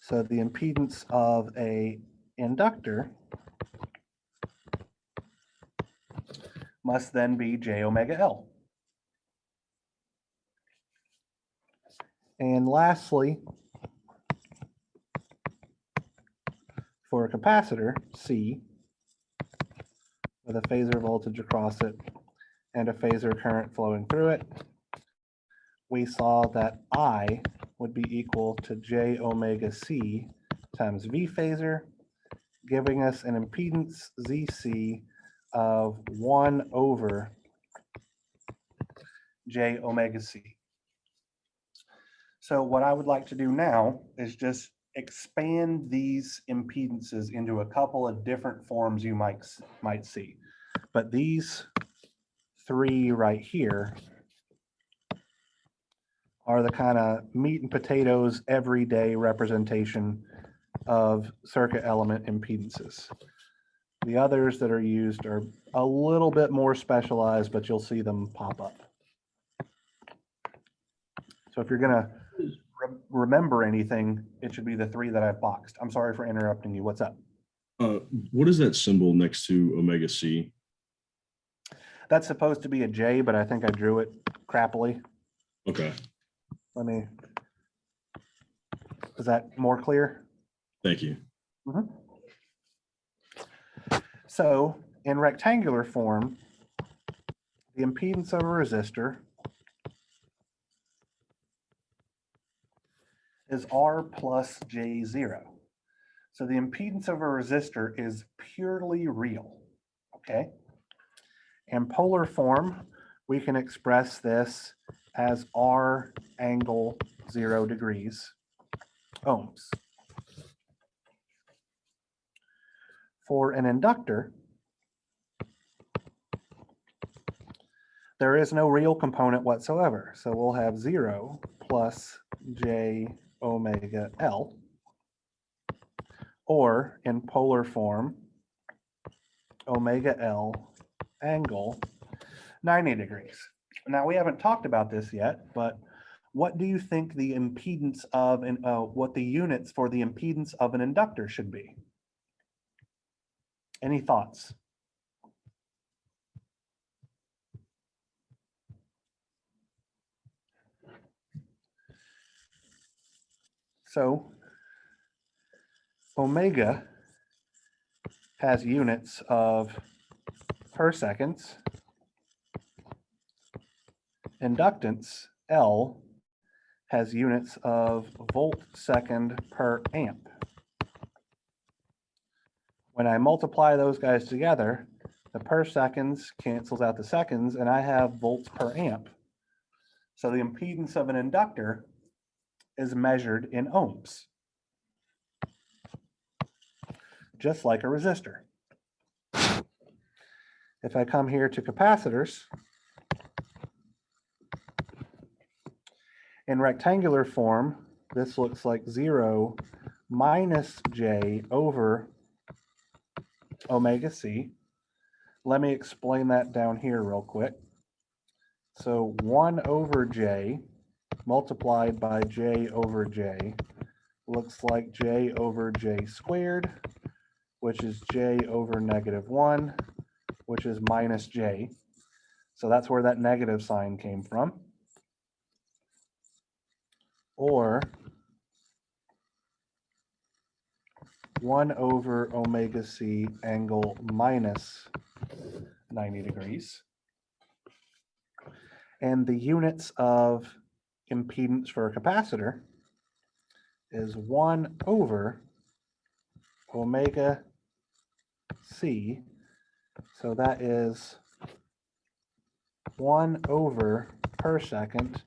So the impedance of a inductor must then be J omega L. And lastly, for a capacitor, C, with a phasor voltage across it and a phasor current flowing through it, we saw that I would be equal to J omega C times V phasor, giving us an impedance ZC of 1 over J omega C. So what I would like to do now is just expand these impedances into a couple of different forms you might see. But these three right here are the kind of meat and potatoes, everyday representation of circuit element impedances. The others that are used are a little bit more specialized, but you'll see them pop up. So if you're gonna remember anything, it should be the three that I've boxed. I'm sorry for interrupting you. What's up? What is that symbol next to omega C? That's supposed to be a J, but I think I drew it crappily. Okay, Let me, is that more clear? thank you. So in rectangular form, the impedance of a resistor is R plus J0. So the impedance of a resistor is purely real, okay? In polar form, we can express this as R angle 0 degrees ohms. For an inductor, there is no real component whatsoever. So we'll have 0 plus J omega L, or in polar form, omega L angle 90 degrees. Now, we haven't talked about this yet, but what do you think the impedance of, what the units for the impedance of an inductor should be? Any thoughts? So omega has units of per seconds. Inductance, L, has units of volt second per amp. When I multiply those guys together, the per seconds cancels out the seconds, and I have volts per amp. So the impedance of an inductor is measured in ohms, just like a resistor. If I come here to capacitors, in rectangular form, this looks like 0 minus J over omega C. Let me explain that down here real quick. So 1 over J multiplied by J over J looks like J over J squared, which is J over -1, which is minus J. So that's where that negative sign came from. Or 1 over omega C angle minus 90 degrees. And the units of impedance for a capacitor is 1 over omega C. So that is 1 over per second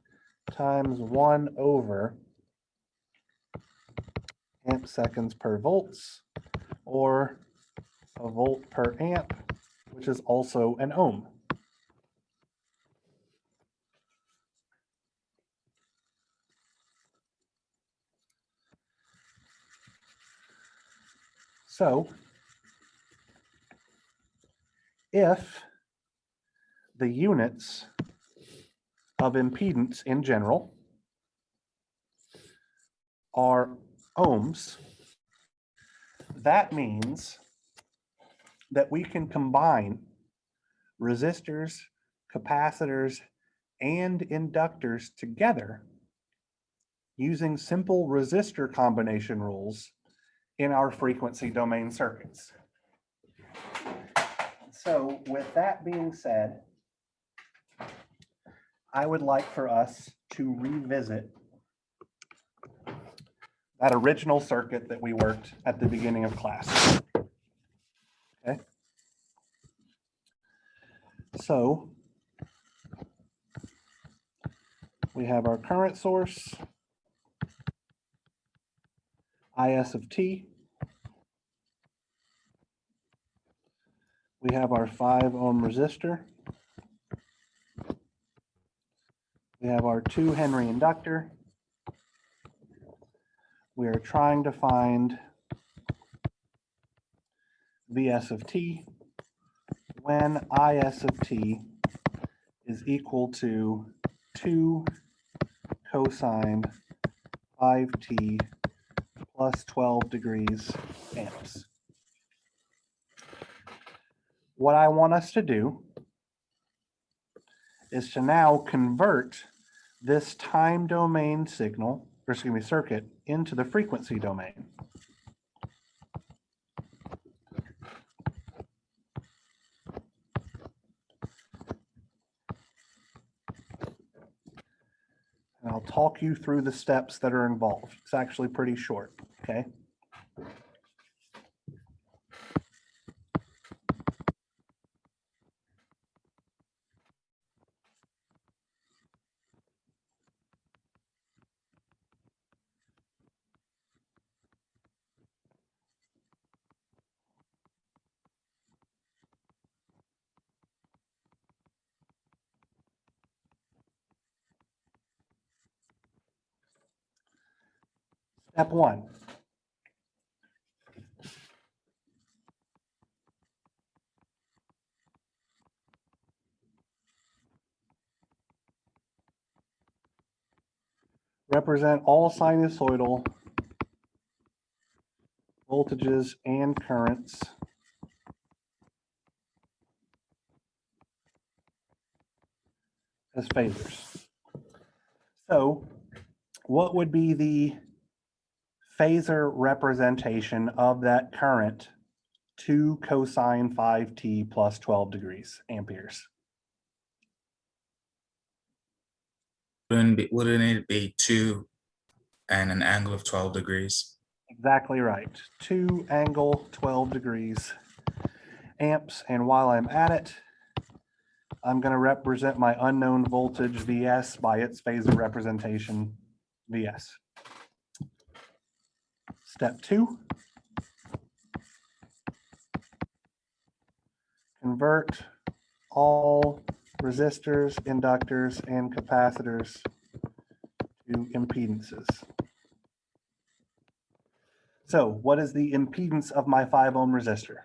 times 1 over amp seconds per volts, or a volt per amp, which is also an ohm. So if the units of impedance in general are ohms, that means that we can combine resistors, capacitors, and inductors together using simple resistor combination rules in our frequency domain circuits. So with that being said, I would like for us to revisit that original circuit that we worked at the beginning of class. Okay. So we have our current source, IS of t. We have our 5 ohm resistor. We have our 2 Henry inductor. We are trying to find Vs of t when Is of t is equal to 2 cosine 5t plus 12 degrees amps. What I want us to do is to now convert this time domain signal, or excuse me, circuit, into the frequency domain. And I'll talk you through the steps that are involved. It's actually pretty short, okay? Step 1. Represent all sinusoidal voltages and currents as phasors. So what would be the phasor representation of that current 2 cosine 5t plus 12 degrees amperes? Wouldn't it be 2 and an angle of 12 degrees? Exactly right. 2 angle 12 degrees amps. And while I'm at it, I'm going to represent my unknown voltage Vs by its phasor representation Vs. Step 2. Convert all resistors, inductors, and capacitors to impedances. So what is the impedance of my 5 ohm resistor?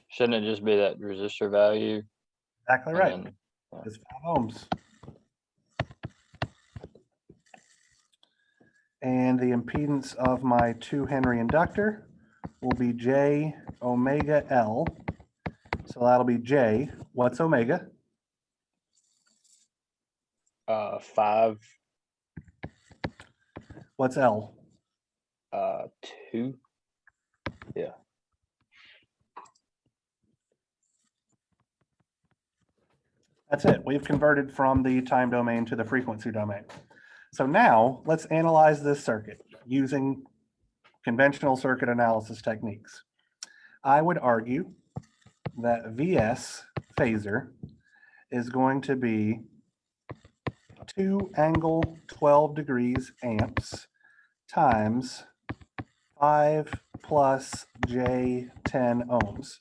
Shouldn't it just be that resistor value? Exactly and right. then- It's 5 ohms. And the impedance of my 2 Henry inductor will be J omega L. So that'll be J. What's omega? 5, What's L? 2. Yeah. That's it. We've converted from the time domain to the frequency domain. So now let's analyze this circuit using conventional circuit analysis techniques. I would argue that Vs phasor is going to be 2 angle 12 degrees amps times 5 plus J 10 ohms,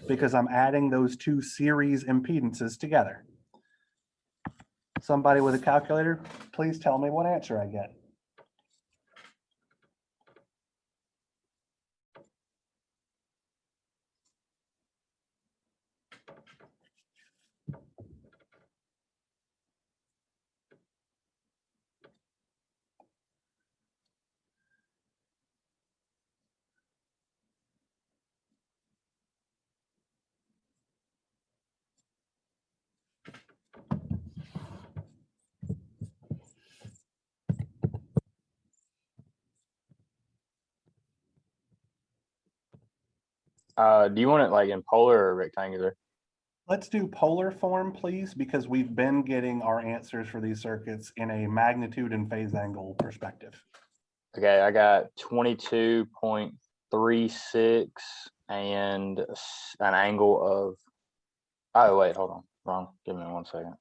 because I'm adding those 2 series impedances together. Somebody with a calculator, please tell me what answer I get. Do you want it like in polar or rectangular? Let's do polar form, please, because we've been getting our answers for these circuits in a magnitude and phase angle perspective. Okay, I got 22.36 and an angle of, oh wait, hold on. Wrong. Give me 1 second.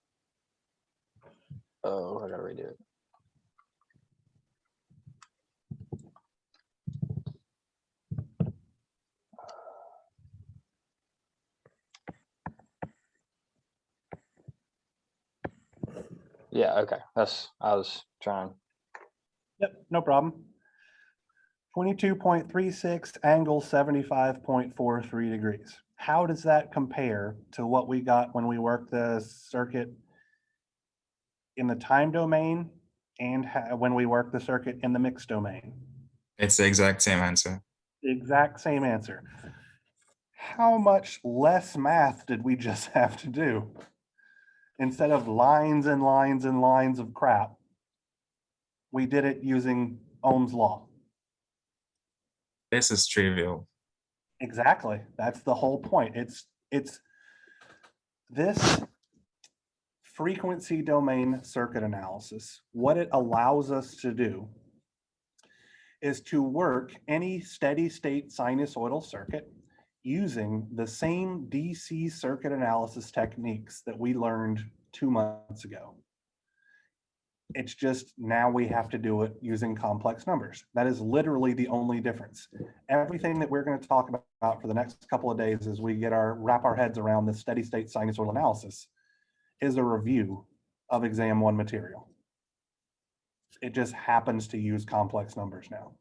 Oh, I gotta redo it. Yeah, okay. I was trying. Yep, no problem. 22.36 angle 75.43 degrees. How does that compare to what we got when we worked the circuit in the time domain and when we worked the circuit in the mixed domain? It's the exact same answer. The exact same answer. How much less math did we just have to do? Instead of lines and lines and lines of crap, we did it using Ohm's law. This is trivial. Exactly. That's the whole point. It's this frequency domain circuit analysis. What it allows us to do is to work any steady state sinusoidal circuit using the same DC circuit analysis techniques that we learned 2 months ago. It's just now we have to do it using complex numbers. That is literally the only difference. Everything that we're going to talk about for the next couple of days as we wrap our heads around the steady state sinusoidal analysis is a review of exam 1 material. It just happens to use complex numbers now.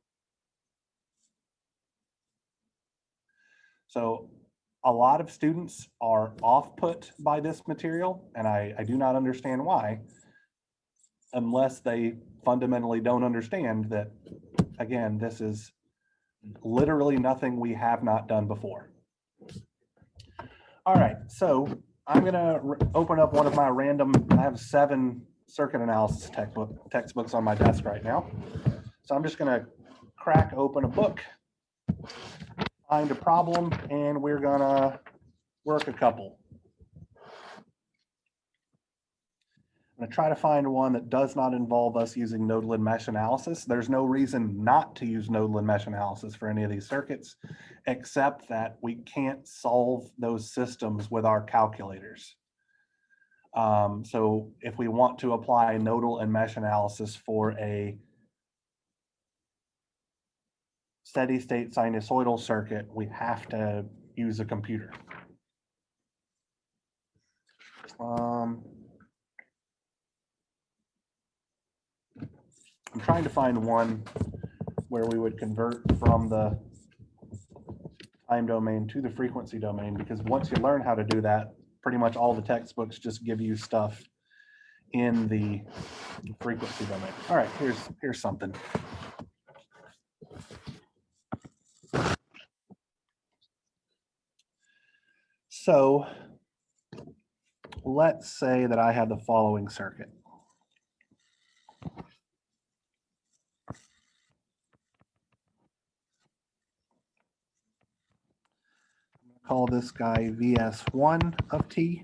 So a lot of students are off-put by this material, and I do not understand why, unless they fundamentally don't understand that, again, this is literally nothing we have not done before. All right, so I'm gonna open up one of my random, I have 7 circuit analysis textbooks on my desk right now. So I'm just gonna crack open a book, find a problem, and we're gonna work a couple. I'm going to try to find one that does not involve us using nodal and mesh analysis. There's no reason not to use nodal and mesh analysis for any of these circuits, except that we can't solve those systems with our calculators. So if we want to apply nodal and mesh analysis for a steady state sinusoidal circuit, we have to use a computer. I'm trying to find one where we would convert from the time domain to the frequency domain, because once you learn how to do that, pretty much all the textbooks just give you stuff in the frequency domain. All right, here's something. So let's say that I have the following circuit. Call this guy VS1 of T.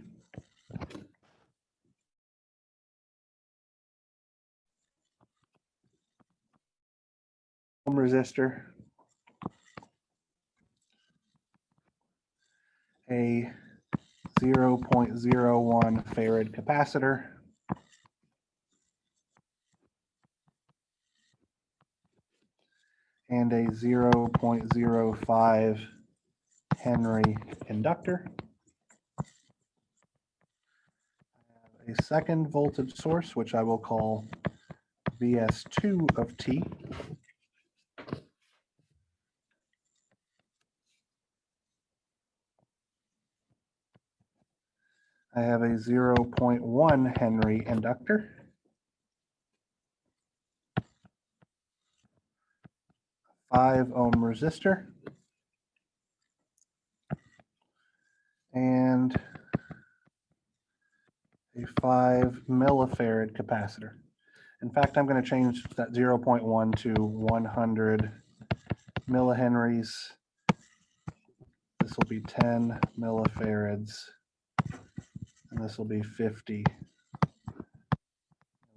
Resistor, a 0.01 farad capacitor, and a 0.05 Henry inductor. A second voltage source, which I will call VS2 of T. I have a 0.1 Henry inductor. A 5 ohm resistor. And a 5 millifarad capacitor. In fact, I'm going to change that 0.1 to 100 millihenries. This will be 10 millifarads, and this will be 50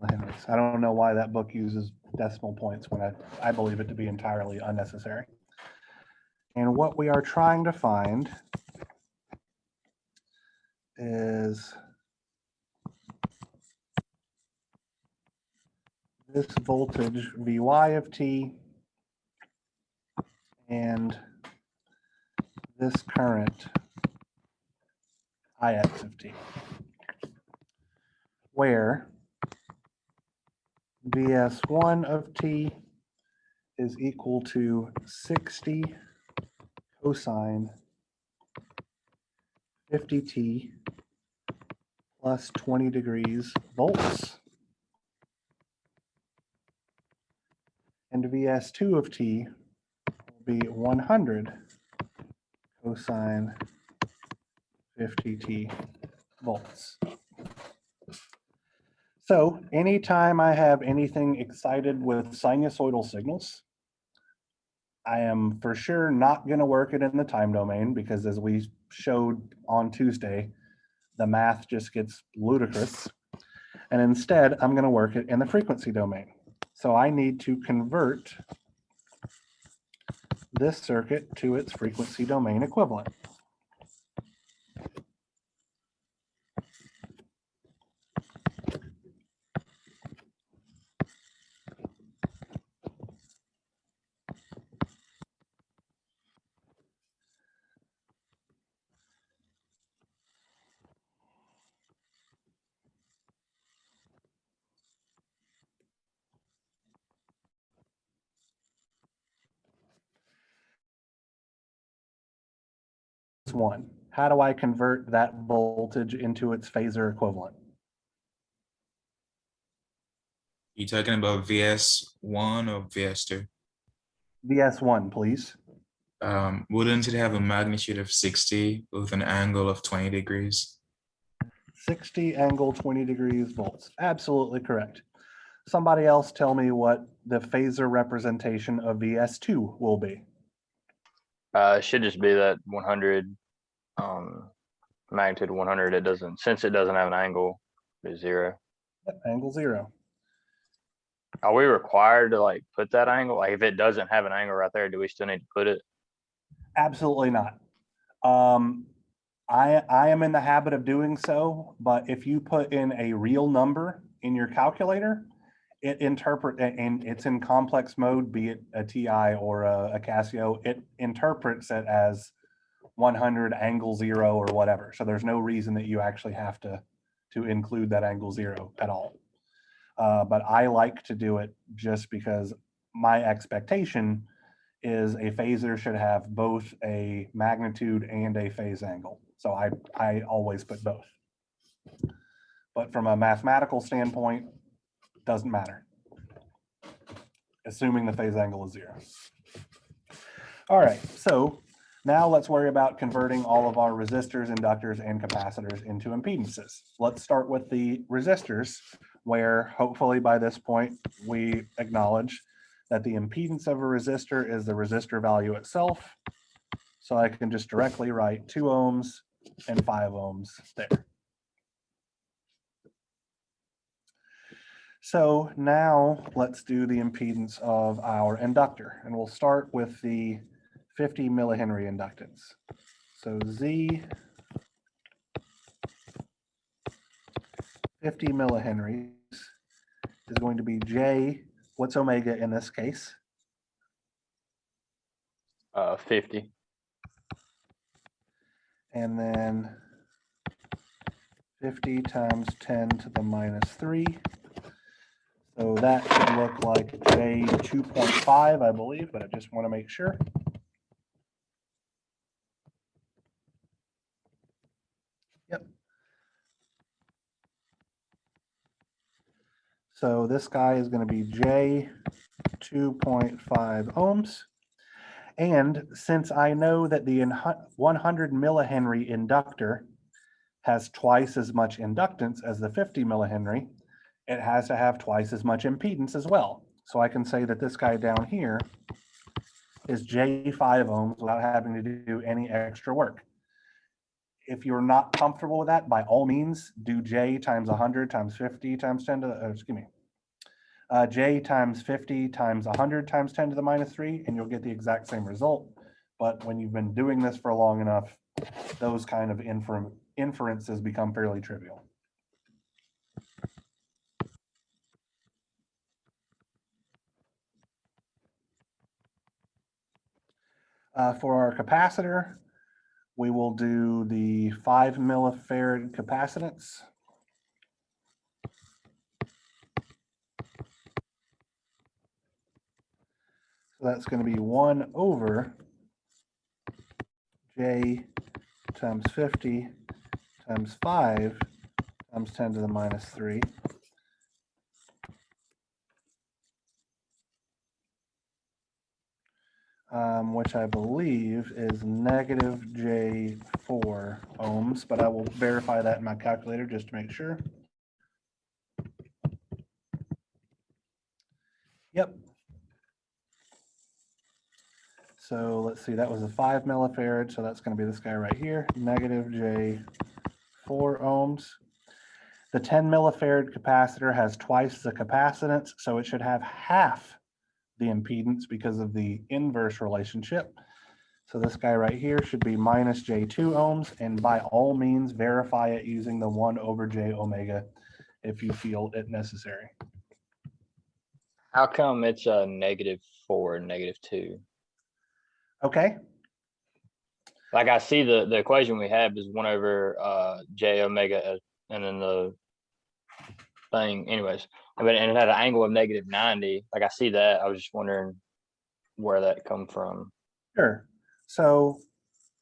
millihenries. I don't know why that book uses decimal points when I believe it to be entirely unnecessary. And what we are trying to find is this voltage Vy of t and this current Ix of t, where Vs1 of t is equal to 60 cosine 50t plus 20 degrees volts, and Vs2 of t will be 100 cosine 50t volts. So anytime I have anything excited with sinusoidal signals, I am for sure not going to work it in the time domain, because as we showed on Tuesday, the math just gets ludicrous. And instead, I'm going to work it in the frequency domain. So I need to convert this circuit to its frequency domain equivalent. One, how do I convert that voltage into its phasor equivalent? You talking about VS1 or VS2? Vs1, please. Wouldn't it have a magnitude of 60 with an angle of 20 degrees? 60 angle 20 degrees volts. Absolutely correct. Somebody else tell me what the phasor representation of Vs2 will be. It should just be that 100, magnitude 100. It doesn't, since it doesn't have an angle, it's 0. Yep, angle 0. Are we required to like put that angle? Like if it doesn't have an angle right there, do we still need to put it? Absolutely not. I am in the habit of doing so, but if you put in a real number in your calculator, it and it's in complex mode, be it a TI or a Casio, it interprets it as 100 angle 0 or whatever. So there's no reason that you actually have to include that angle 0 at all. But I like to do it just because my expectation is a phasor should have both a magnitude and a phase angle. So I always put both. But from a mathematical standpoint, doesn't matter, assuming the phase angle is 0. All right, so now let's worry about converting all of our resistors, inductors, and capacitors into impedances. Let's start with the resistors, where hopefully by this point we acknowledge that the impedance of a resistor is the resistor value itself. So I can just directly write 2 ohms and 5 ohms there. So now let's do the impedance of our inductor, and we'll start with the 50 millihenry inductance. So Z 50 millihenries is going to be J, what's omega in this case? 50. And then 50 times 10 to the minus 3. So that should look like J 2.5, I believe, but I just want to make sure. Yep. So this guy is going to be J 2.5 ohms. And since I know that the 100 millihenry inductor has twice as much inductance as the 50 millihenry, it has to have twice as much impedance as well. So I can say that this guy down here is J 5 ohms without having to do any extra work. If you're not comfortable with that, by all means, do J times 100 times 50 times 10 to the, J times 50 times 100 times 10 to the minus 3, and you'll get the exact same result. But when you've been doing this for long enough, those kind of inferences become fairly trivial. For our capacitor, we will do the 5 millifarad capacitance. So that's going to be 1 over J times 50 times 5 times 10 to the minus 3. Which I believe is negative J4 ohms, but I will verify that in my calculator just to make sure. Yep. So let's see, that was a 5 millifarad, so that's going to be this guy right here, negative J4 ohms. The 10 millifarad capacitor has twice the capacitance, so it should have half the impedance because of the inverse relationship. So this guy right here should be minus J2 ohms, and by all means verify it using the 1 over J omega if you feel it necessary. How come it's a -4 and -2? Okay, Like I see the equation we have is 1 over J omega, and then the thing, anyways, and it had an angle of -90. Like I see that. I was just wondering where that come from. sure. So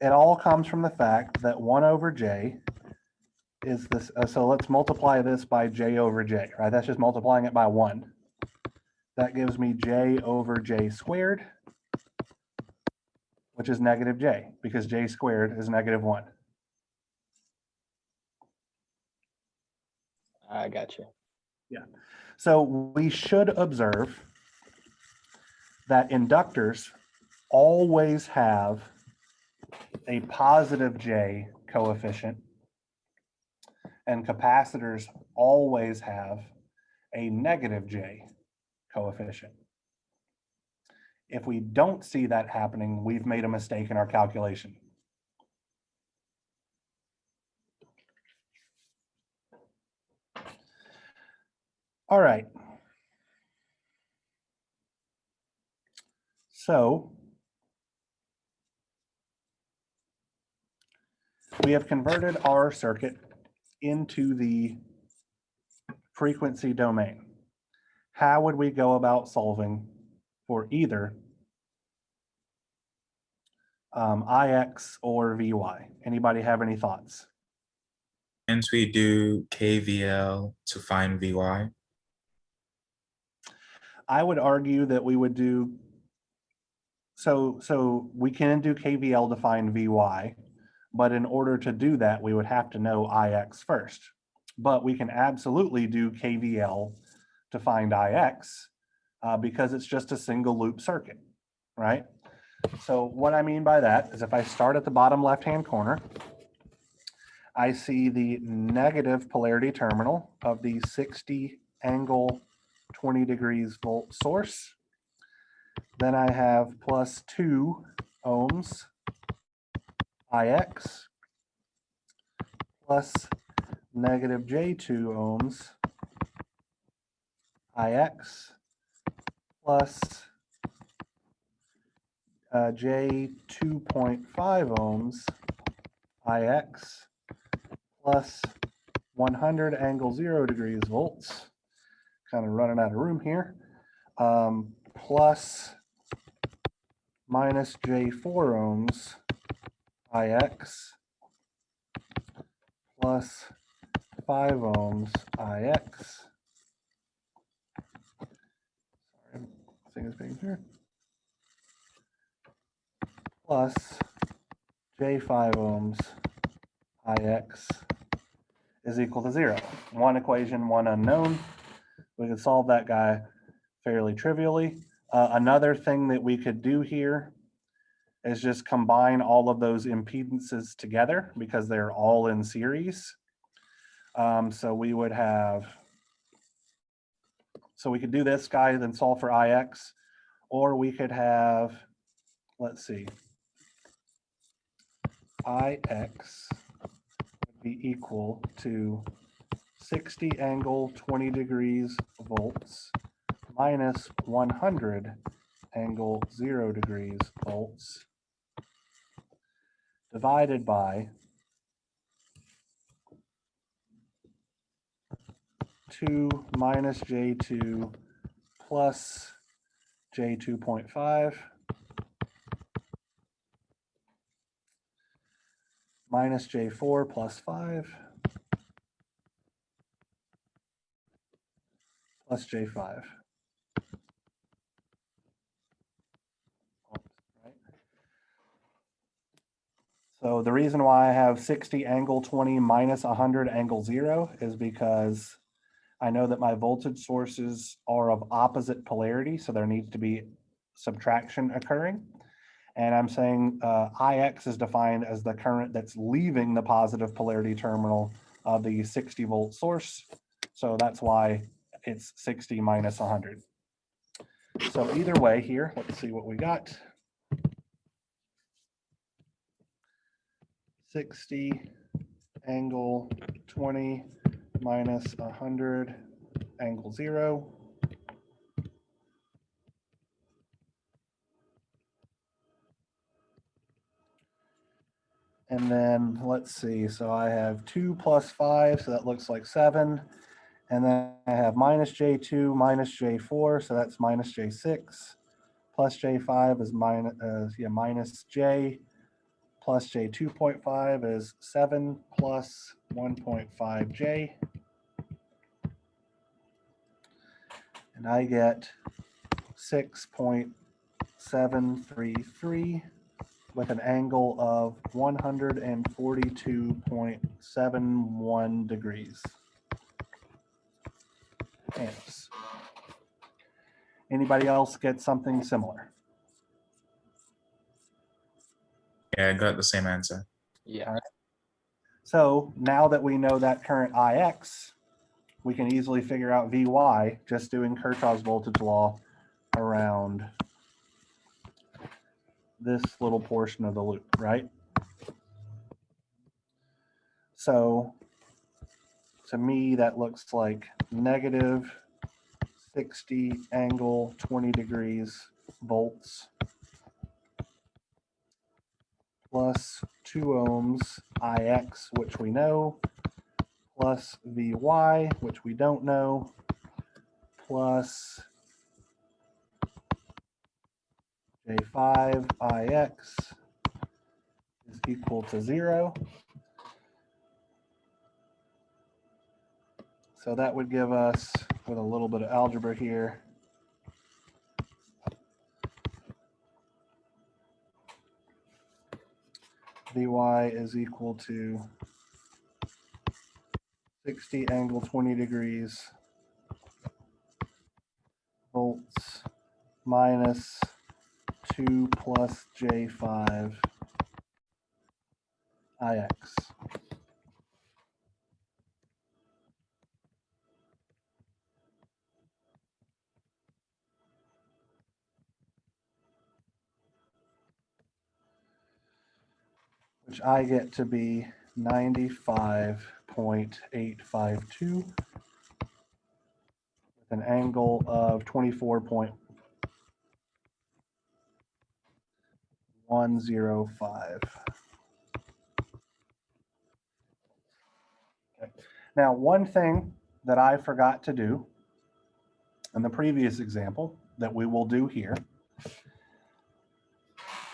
it all comes from the fact that 1 over J is this, so let's multiply this by J over J, right? That's just multiplying it by 1. That gives me J over J squared, which is negative J, because J squared is -1. I got you. So we should observe that inductors always have a positive J coefficient, and capacitors always have a negative J coefficient. If we don't see that happening, we've made a mistake in our calculation. All right. So we have converted our circuit into the frequency domain. How would we go about solving for either IX or VY? Anybody have any thoughts? And we do KVL to find VY. I would argue that we would do, so we can do KVL to find VY, but in order to do that, we would have to know IX first. But we can absolutely do KVL to find IX because it's just a single loop circuit, right? So what I mean by that is if I start at the bottom left-hand corner, I see the negative polarity terminal of the 60 angle 20 degrees volt source. Then I have plus 2 ohms IX plus negative J2 ohms IX plus J2.5 ohms IX plus 100 angle 0 degrees volts, kind of running out of room here, plus minus J4 ohms IX plus 5 ohms IX. Sorry, this thing is being here. Plus J5 ohms IX is equal to 0. One equation, one unknown. We could solve that guy fairly trivially. Another thing that we could do here is just combine all of those impedances together because they're all in series. So we would have, so we could do this guy, then solve for IX, or we could have, let's see, IX would be equal to 60 angle 20 degrees volts minus 100 angle 0 degrees volts divided by 2 minus J2 plus J2.5 minus J4 plus 5 plus J5. Right? So the reason why I have 60 angle 20 minus 100 angle 0 is because I know that my voltage sources are of opposite polarity, so there needs to be subtraction occurring. And I'm saying Ix is defined as the current that's leaving the positive polarity terminal of the 60 volt source. So that's why it's 60 minus 100. So either way here, let's see what we got. 60 angle 20 minus 100 angle 0. And then let's see, so I have 2 plus 5, so that looks like 7. And then I have minus J2 minus J4, so that's minus J6. Plus J5 is minus J. Plus J2.5 is 7 plus 1.5J. And I get 6.733 with an angle of 142.71 degrees. Amps. Anybody else get something similar? Yeah, I got the same answer. Yeah. So now that we know that current Ix, we can easily figure out Vy just doing Kirchhoff's voltage law around this little portion of the loop, right? So to me, that looks like negative 60 angle 20 degrees volts plus 2 ohms Ix, which we know, plus Vy, which we don't know, plus J5 Ix is equal to 0. So that would give us, with a little bit of algebra here, Vy is equal to 60 angle 20 degrees volts minus 2 plus J5 Ix. Which I get to be 95.852 with an angle of 24.105. Okay. Now, one thing that I forgot to do in the previous example that we will do here,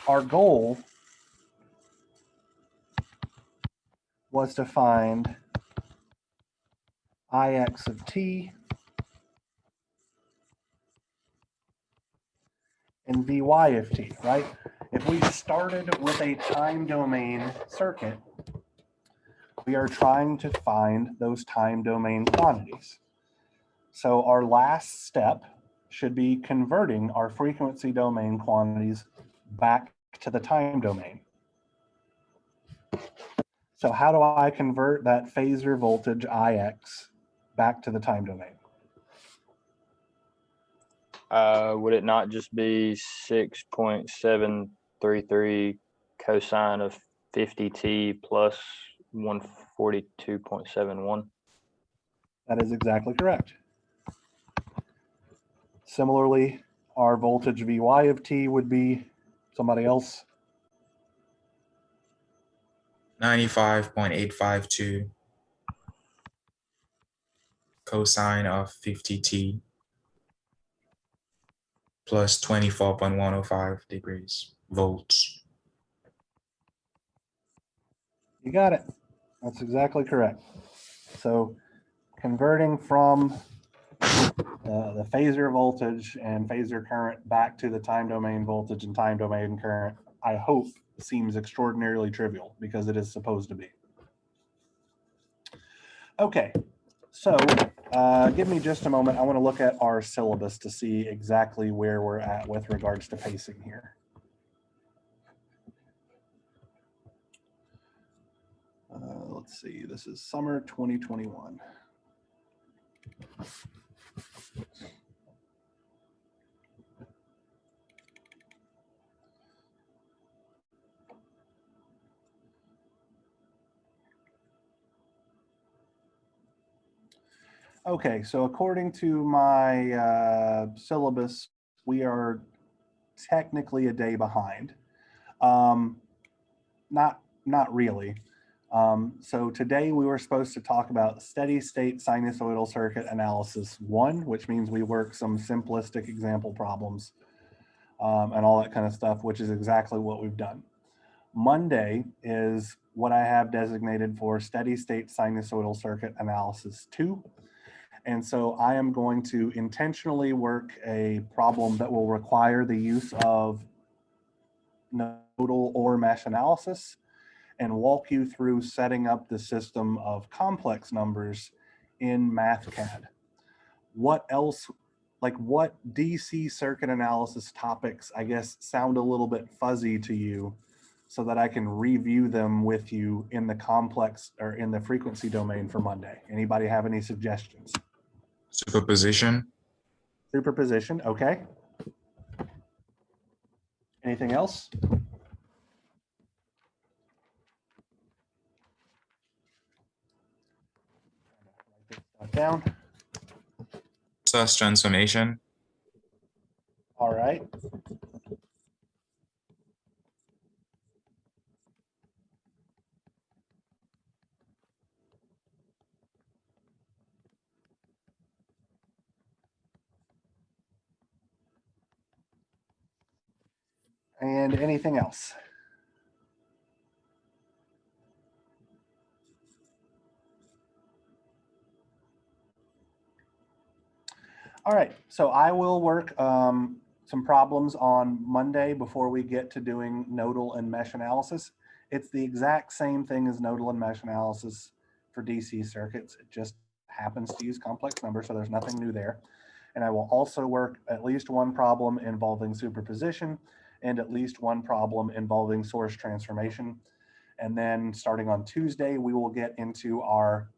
our goal was to find Ix of t and Vy of t, right? If we started with a time domain circuit, we are trying to find those time domain quantities. So our last step should be converting our frequency domain quantities back to the time domain. So how do I convert that phasor voltage Ix back to the time domain? Would it not just be 6.733 cosine of 50t plus 142.71? That is exactly correct. Similarly, our voltage Vy of t would be somebody else. 95.852 cosine of 50t plus 24.105 degrees volts. You got it. That's exactly correct. So converting from the phasor voltage and phasor current back to the time domain voltage and time domain current, I hope seems extraordinarily trivial because it is supposed to be. Okay, so give me just a moment. I want to look at our syllabus to see exactly where we're at with regards to pacing here. Let's see, this is summer 2021. Okay, so according to my syllabus, we are technically a day behind. Not really. So today we were supposed to talk about steady state sinusoidal circuit analysis 1, which means we work some simplistic example problems and all that kind of stuff, which is exactly what we've done. Monday is what I have designated for steady state sinusoidal circuit analysis 2. And so I am going to intentionally work a problem that will require the use of nodal or mesh analysis and walk you through setting up the system of complex numbers in MathCAD. What else, like what DC circuit analysis topics, I guess, sound a little bit fuzzy to you so that I can review them with you in the complex or in the frequency domain for Monday? Anybody have any suggestions? Superposition. Superposition, okay. Anything else? Write this stuff down. Source transformation. All right. And anything else? All right, so I will work some problems on Monday before we get to doing nodal and mesh analysis. It's the exact same thing as nodal and mesh analysis for DC circuits. It just happens to use complex numbers, so there's nothing new there. And I will also work at least one problem involving superposition and at least one problem involving source transformation. And then starting on Tuesday, we will get into our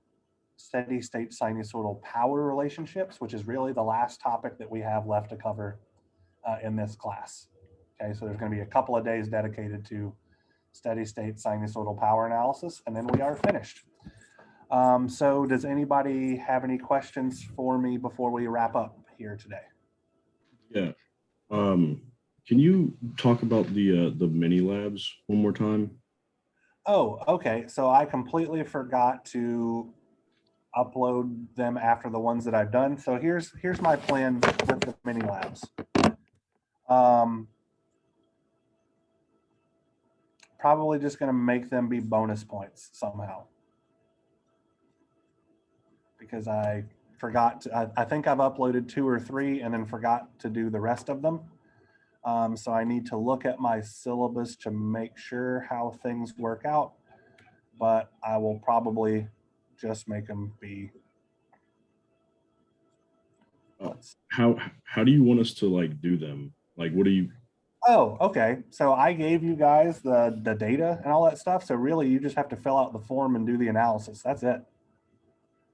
steady state sinusoidal power relationships, which is really the last topic that we have left to cover in this class. Okay, so there's going to be a couple of days dedicated to steady state sinusoidal power analysis, and then we are finished. So does anybody have any questions for me before we wrap up here today? Yeah. Can you talk about the mini labs one more time? Oh, okay. So I completely forgot to upload them after the ones that I've done. So here's my plan with the mini labs. Probably just going to make them be bonus points somehow, because I forgot to, I think I've uploaded 2 or 3 and then forgot to do the rest of them. So I need to look at my syllabus to make sure how things work out, but I will probably just make them be. How do you want us to like do them? Like, what do you? Oh, okay. So I gave you guys the data and all that stuff. So really, you just have to fill out the form and do the analysis. That's it.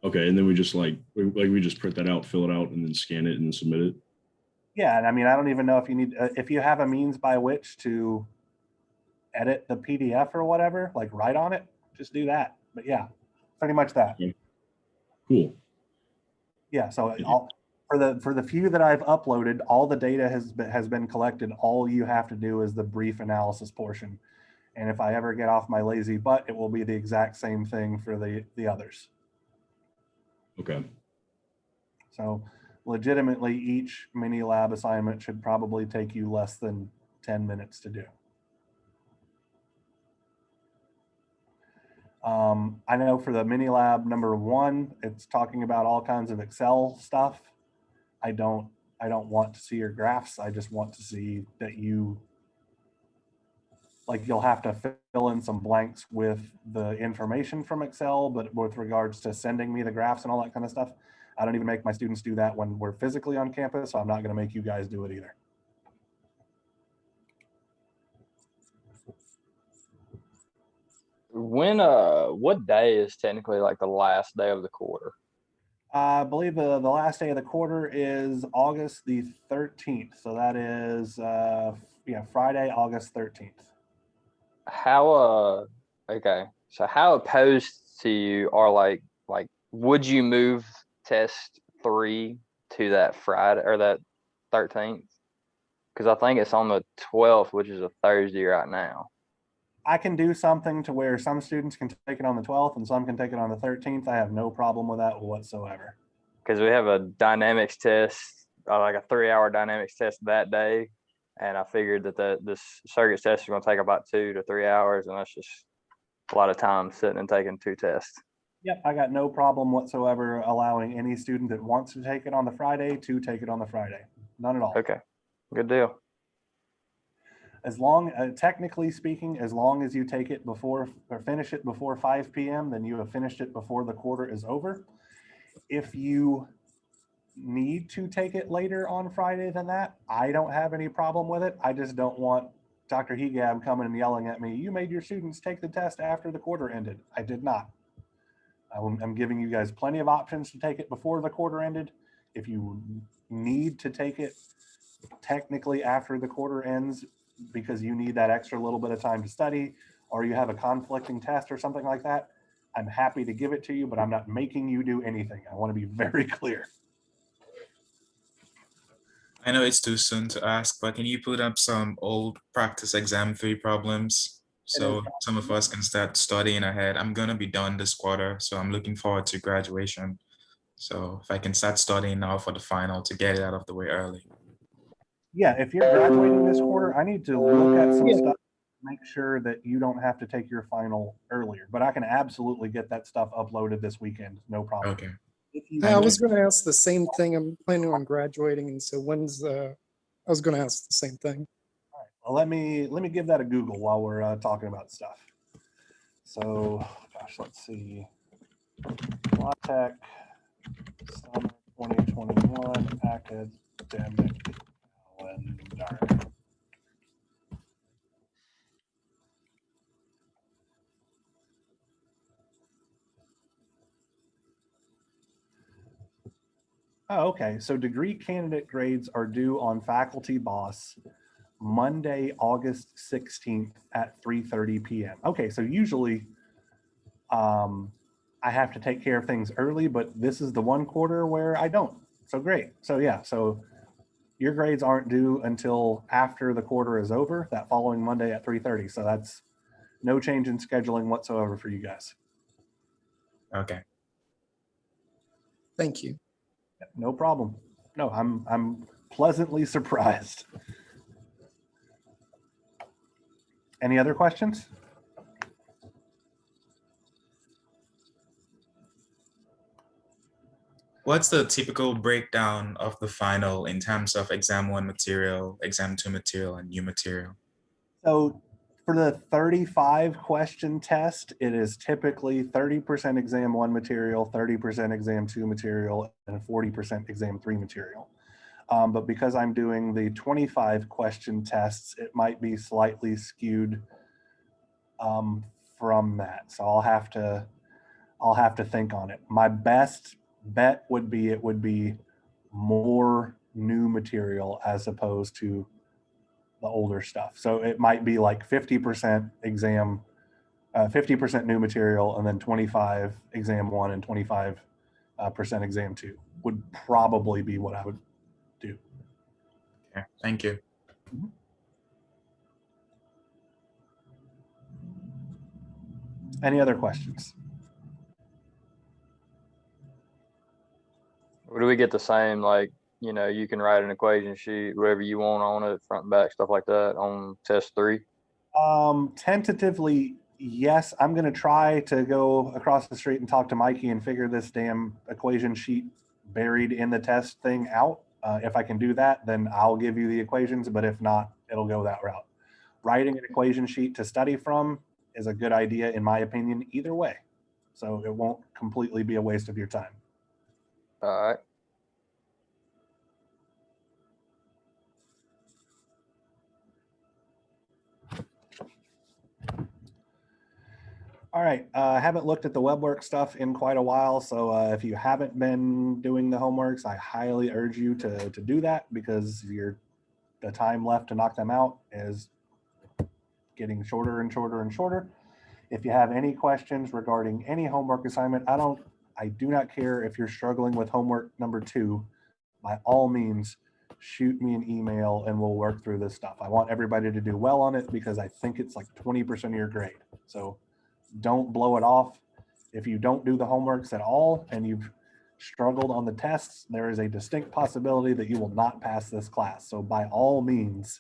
Okay, and then we just we just print that out, fill it out, and then scan it and submit it. Yeah, and I mean, I don't even know if you need if you have a means by which to edit the PDF or whatever, like write on it, just do that. But yeah, pretty much that. Okay. Cool. Yeah. So for the few that I've uploaded, all the data has been collected. All you have to do is the brief analysis portion, And if I ever get off my lazy butt, it will be the exact same thing for the others. Okay. So legitimately, each mini lab assignment should probably take you less than 10 minutes to do. I know for the mini lab number 1, it's talking about all kinds of Excel stuff. I don't want to see your graphs. I just want to see that you, like, you'll have to fill in some blanks with the information from Excel, but with regards to sending me the graphs and all that kind of stuff, I don't even make my students do that when we're physically on campus, so I'm not going to make you guys do it either. When what day is technically like the last day of the quarter? I believe the last day of the quarter is August the 13th. So that is, yeah, Friday, August 13th. How okay, so how opposed to you are like would you move test 3 to that Friday or that 13th? Because I think it's on the 12th, which is a Thursday right now. I can do something to where some students can take it on the 12th and some can take it on the 13th. I have no problem with that whatsoever. Because we have a dynamics test, like a 3-hour dynamics test that day. And I figured that this circuits test is going to take about 2 to 3 hours. And that's just a lot of time sitting and taking 2 tests. Yep, I got no problem whatsoever allowing any student that wants to take it on the Friday to take it on the Friday. None at all. Okay, good deal. As long, technically speaking, as long as you take it before or finish it before 5 p.m., then you have finished it before the quarter is over. If you need to take it later on Friday than that, I don't have any problem with it. I just don't want Dr. Hegab coming and yelling at me, you made your students take the test after the quarter ended. I did not. I'm giving you guys plenty of options to take it before the quarter ended. If you need to take it technically after the quarter ends because you need that extra little bit of time to study, or you have a conflicting test or something like that, I'm happy to give it to you, but I'm not making you do anything. I want to be very clear. I know it's too soon to ask, but can you put up some old practice exam 3 problems so some of us can start studying ahead? I'm going to be done this quarter, so I'm looking forward to graduation. So if I can start studying now for the final to get it out of the way early. Yeah, if you're graduating this quarter, I need to look at some stuff, make sure that you don't have to take your final earlier, but I can absolutely get that stuff uploaded this weekend. No problem. Okay. I was going to ask the same thing. I'm planning on graduating, and so I was going to ask the same thing. All right. Well, let me give that a Google while we're talking about stuff. So, gosh, let's see. Law Tech Summer 2021 Academic Calendar. Oh, okay. So degree candidate grades are due on Faculty Boss Monday, August 16th at 3:30 p.m. Okay, so usually I have to take care of things early, but this is the one quarter where I don't. So great. So yeah, so your grades aren't due until after the quarter is over, that following Monday at 3:30. So that's no change in scheduling whatsoever for you guys. Okay. Thank you. No problem. No, I'm pleasantly surprised. Any other questions? What's the typical breakdown of the final in terms of exam 1 material, exam 2 material, and new material? So for the 35 question test, it is typically 30% exam 1 material, 30% exam 2 material, and 40% exam 3 material. But because I'm doing the 25 question tests, it might be slightly skewed from that. So I'll have to think on it. My best bet would be it would be more new material as opposed to the older stuff. So it might be like 50% exam, 50% new material, and then 25 exam 1 and 25% exam 2 would probably be what I would do. Okay, thank you. Any other questions? Or do we get the same, like, you know, you can write an equation sheet, whatever you want on it, front and back, stuff like that on test 3? Tentatively, yes. I'm going to try to go across the street and talk to Mikey and figure this damn equation sheet buried in the test thing out. If I can do that, then I'll give you the equations, but if not, it'll go that route. Writing an equation sheet to study from is a good idea, in my opinion, either way. So it won't completely be a waste of your time. All right. All right, I haven't looked at the web work stuff in quite a while, so if you haven't been doing the homeworks, I highly urge you to do that, because the time left to knock them out is getting shorter and shorter and shorter. If you have any questions regarding any homework assignment, I do not care if you're struggling with homework number 2, by all means, shoot me an email and we'll work through this stuff. I want everybody to do well on it because I think it's like 20% of your grade. So don't blow it off. If you don't do the homeworks at all and you've struggled on the tests, there is a distinct possibility that you will not pass this class. So by all means,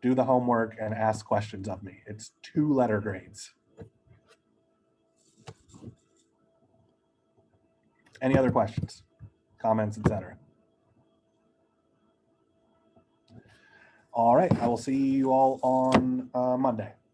do the homework and ask questions of me. It's 2-letter grades. Any other questions, comments, etc.? All right, I will see you all on Monday.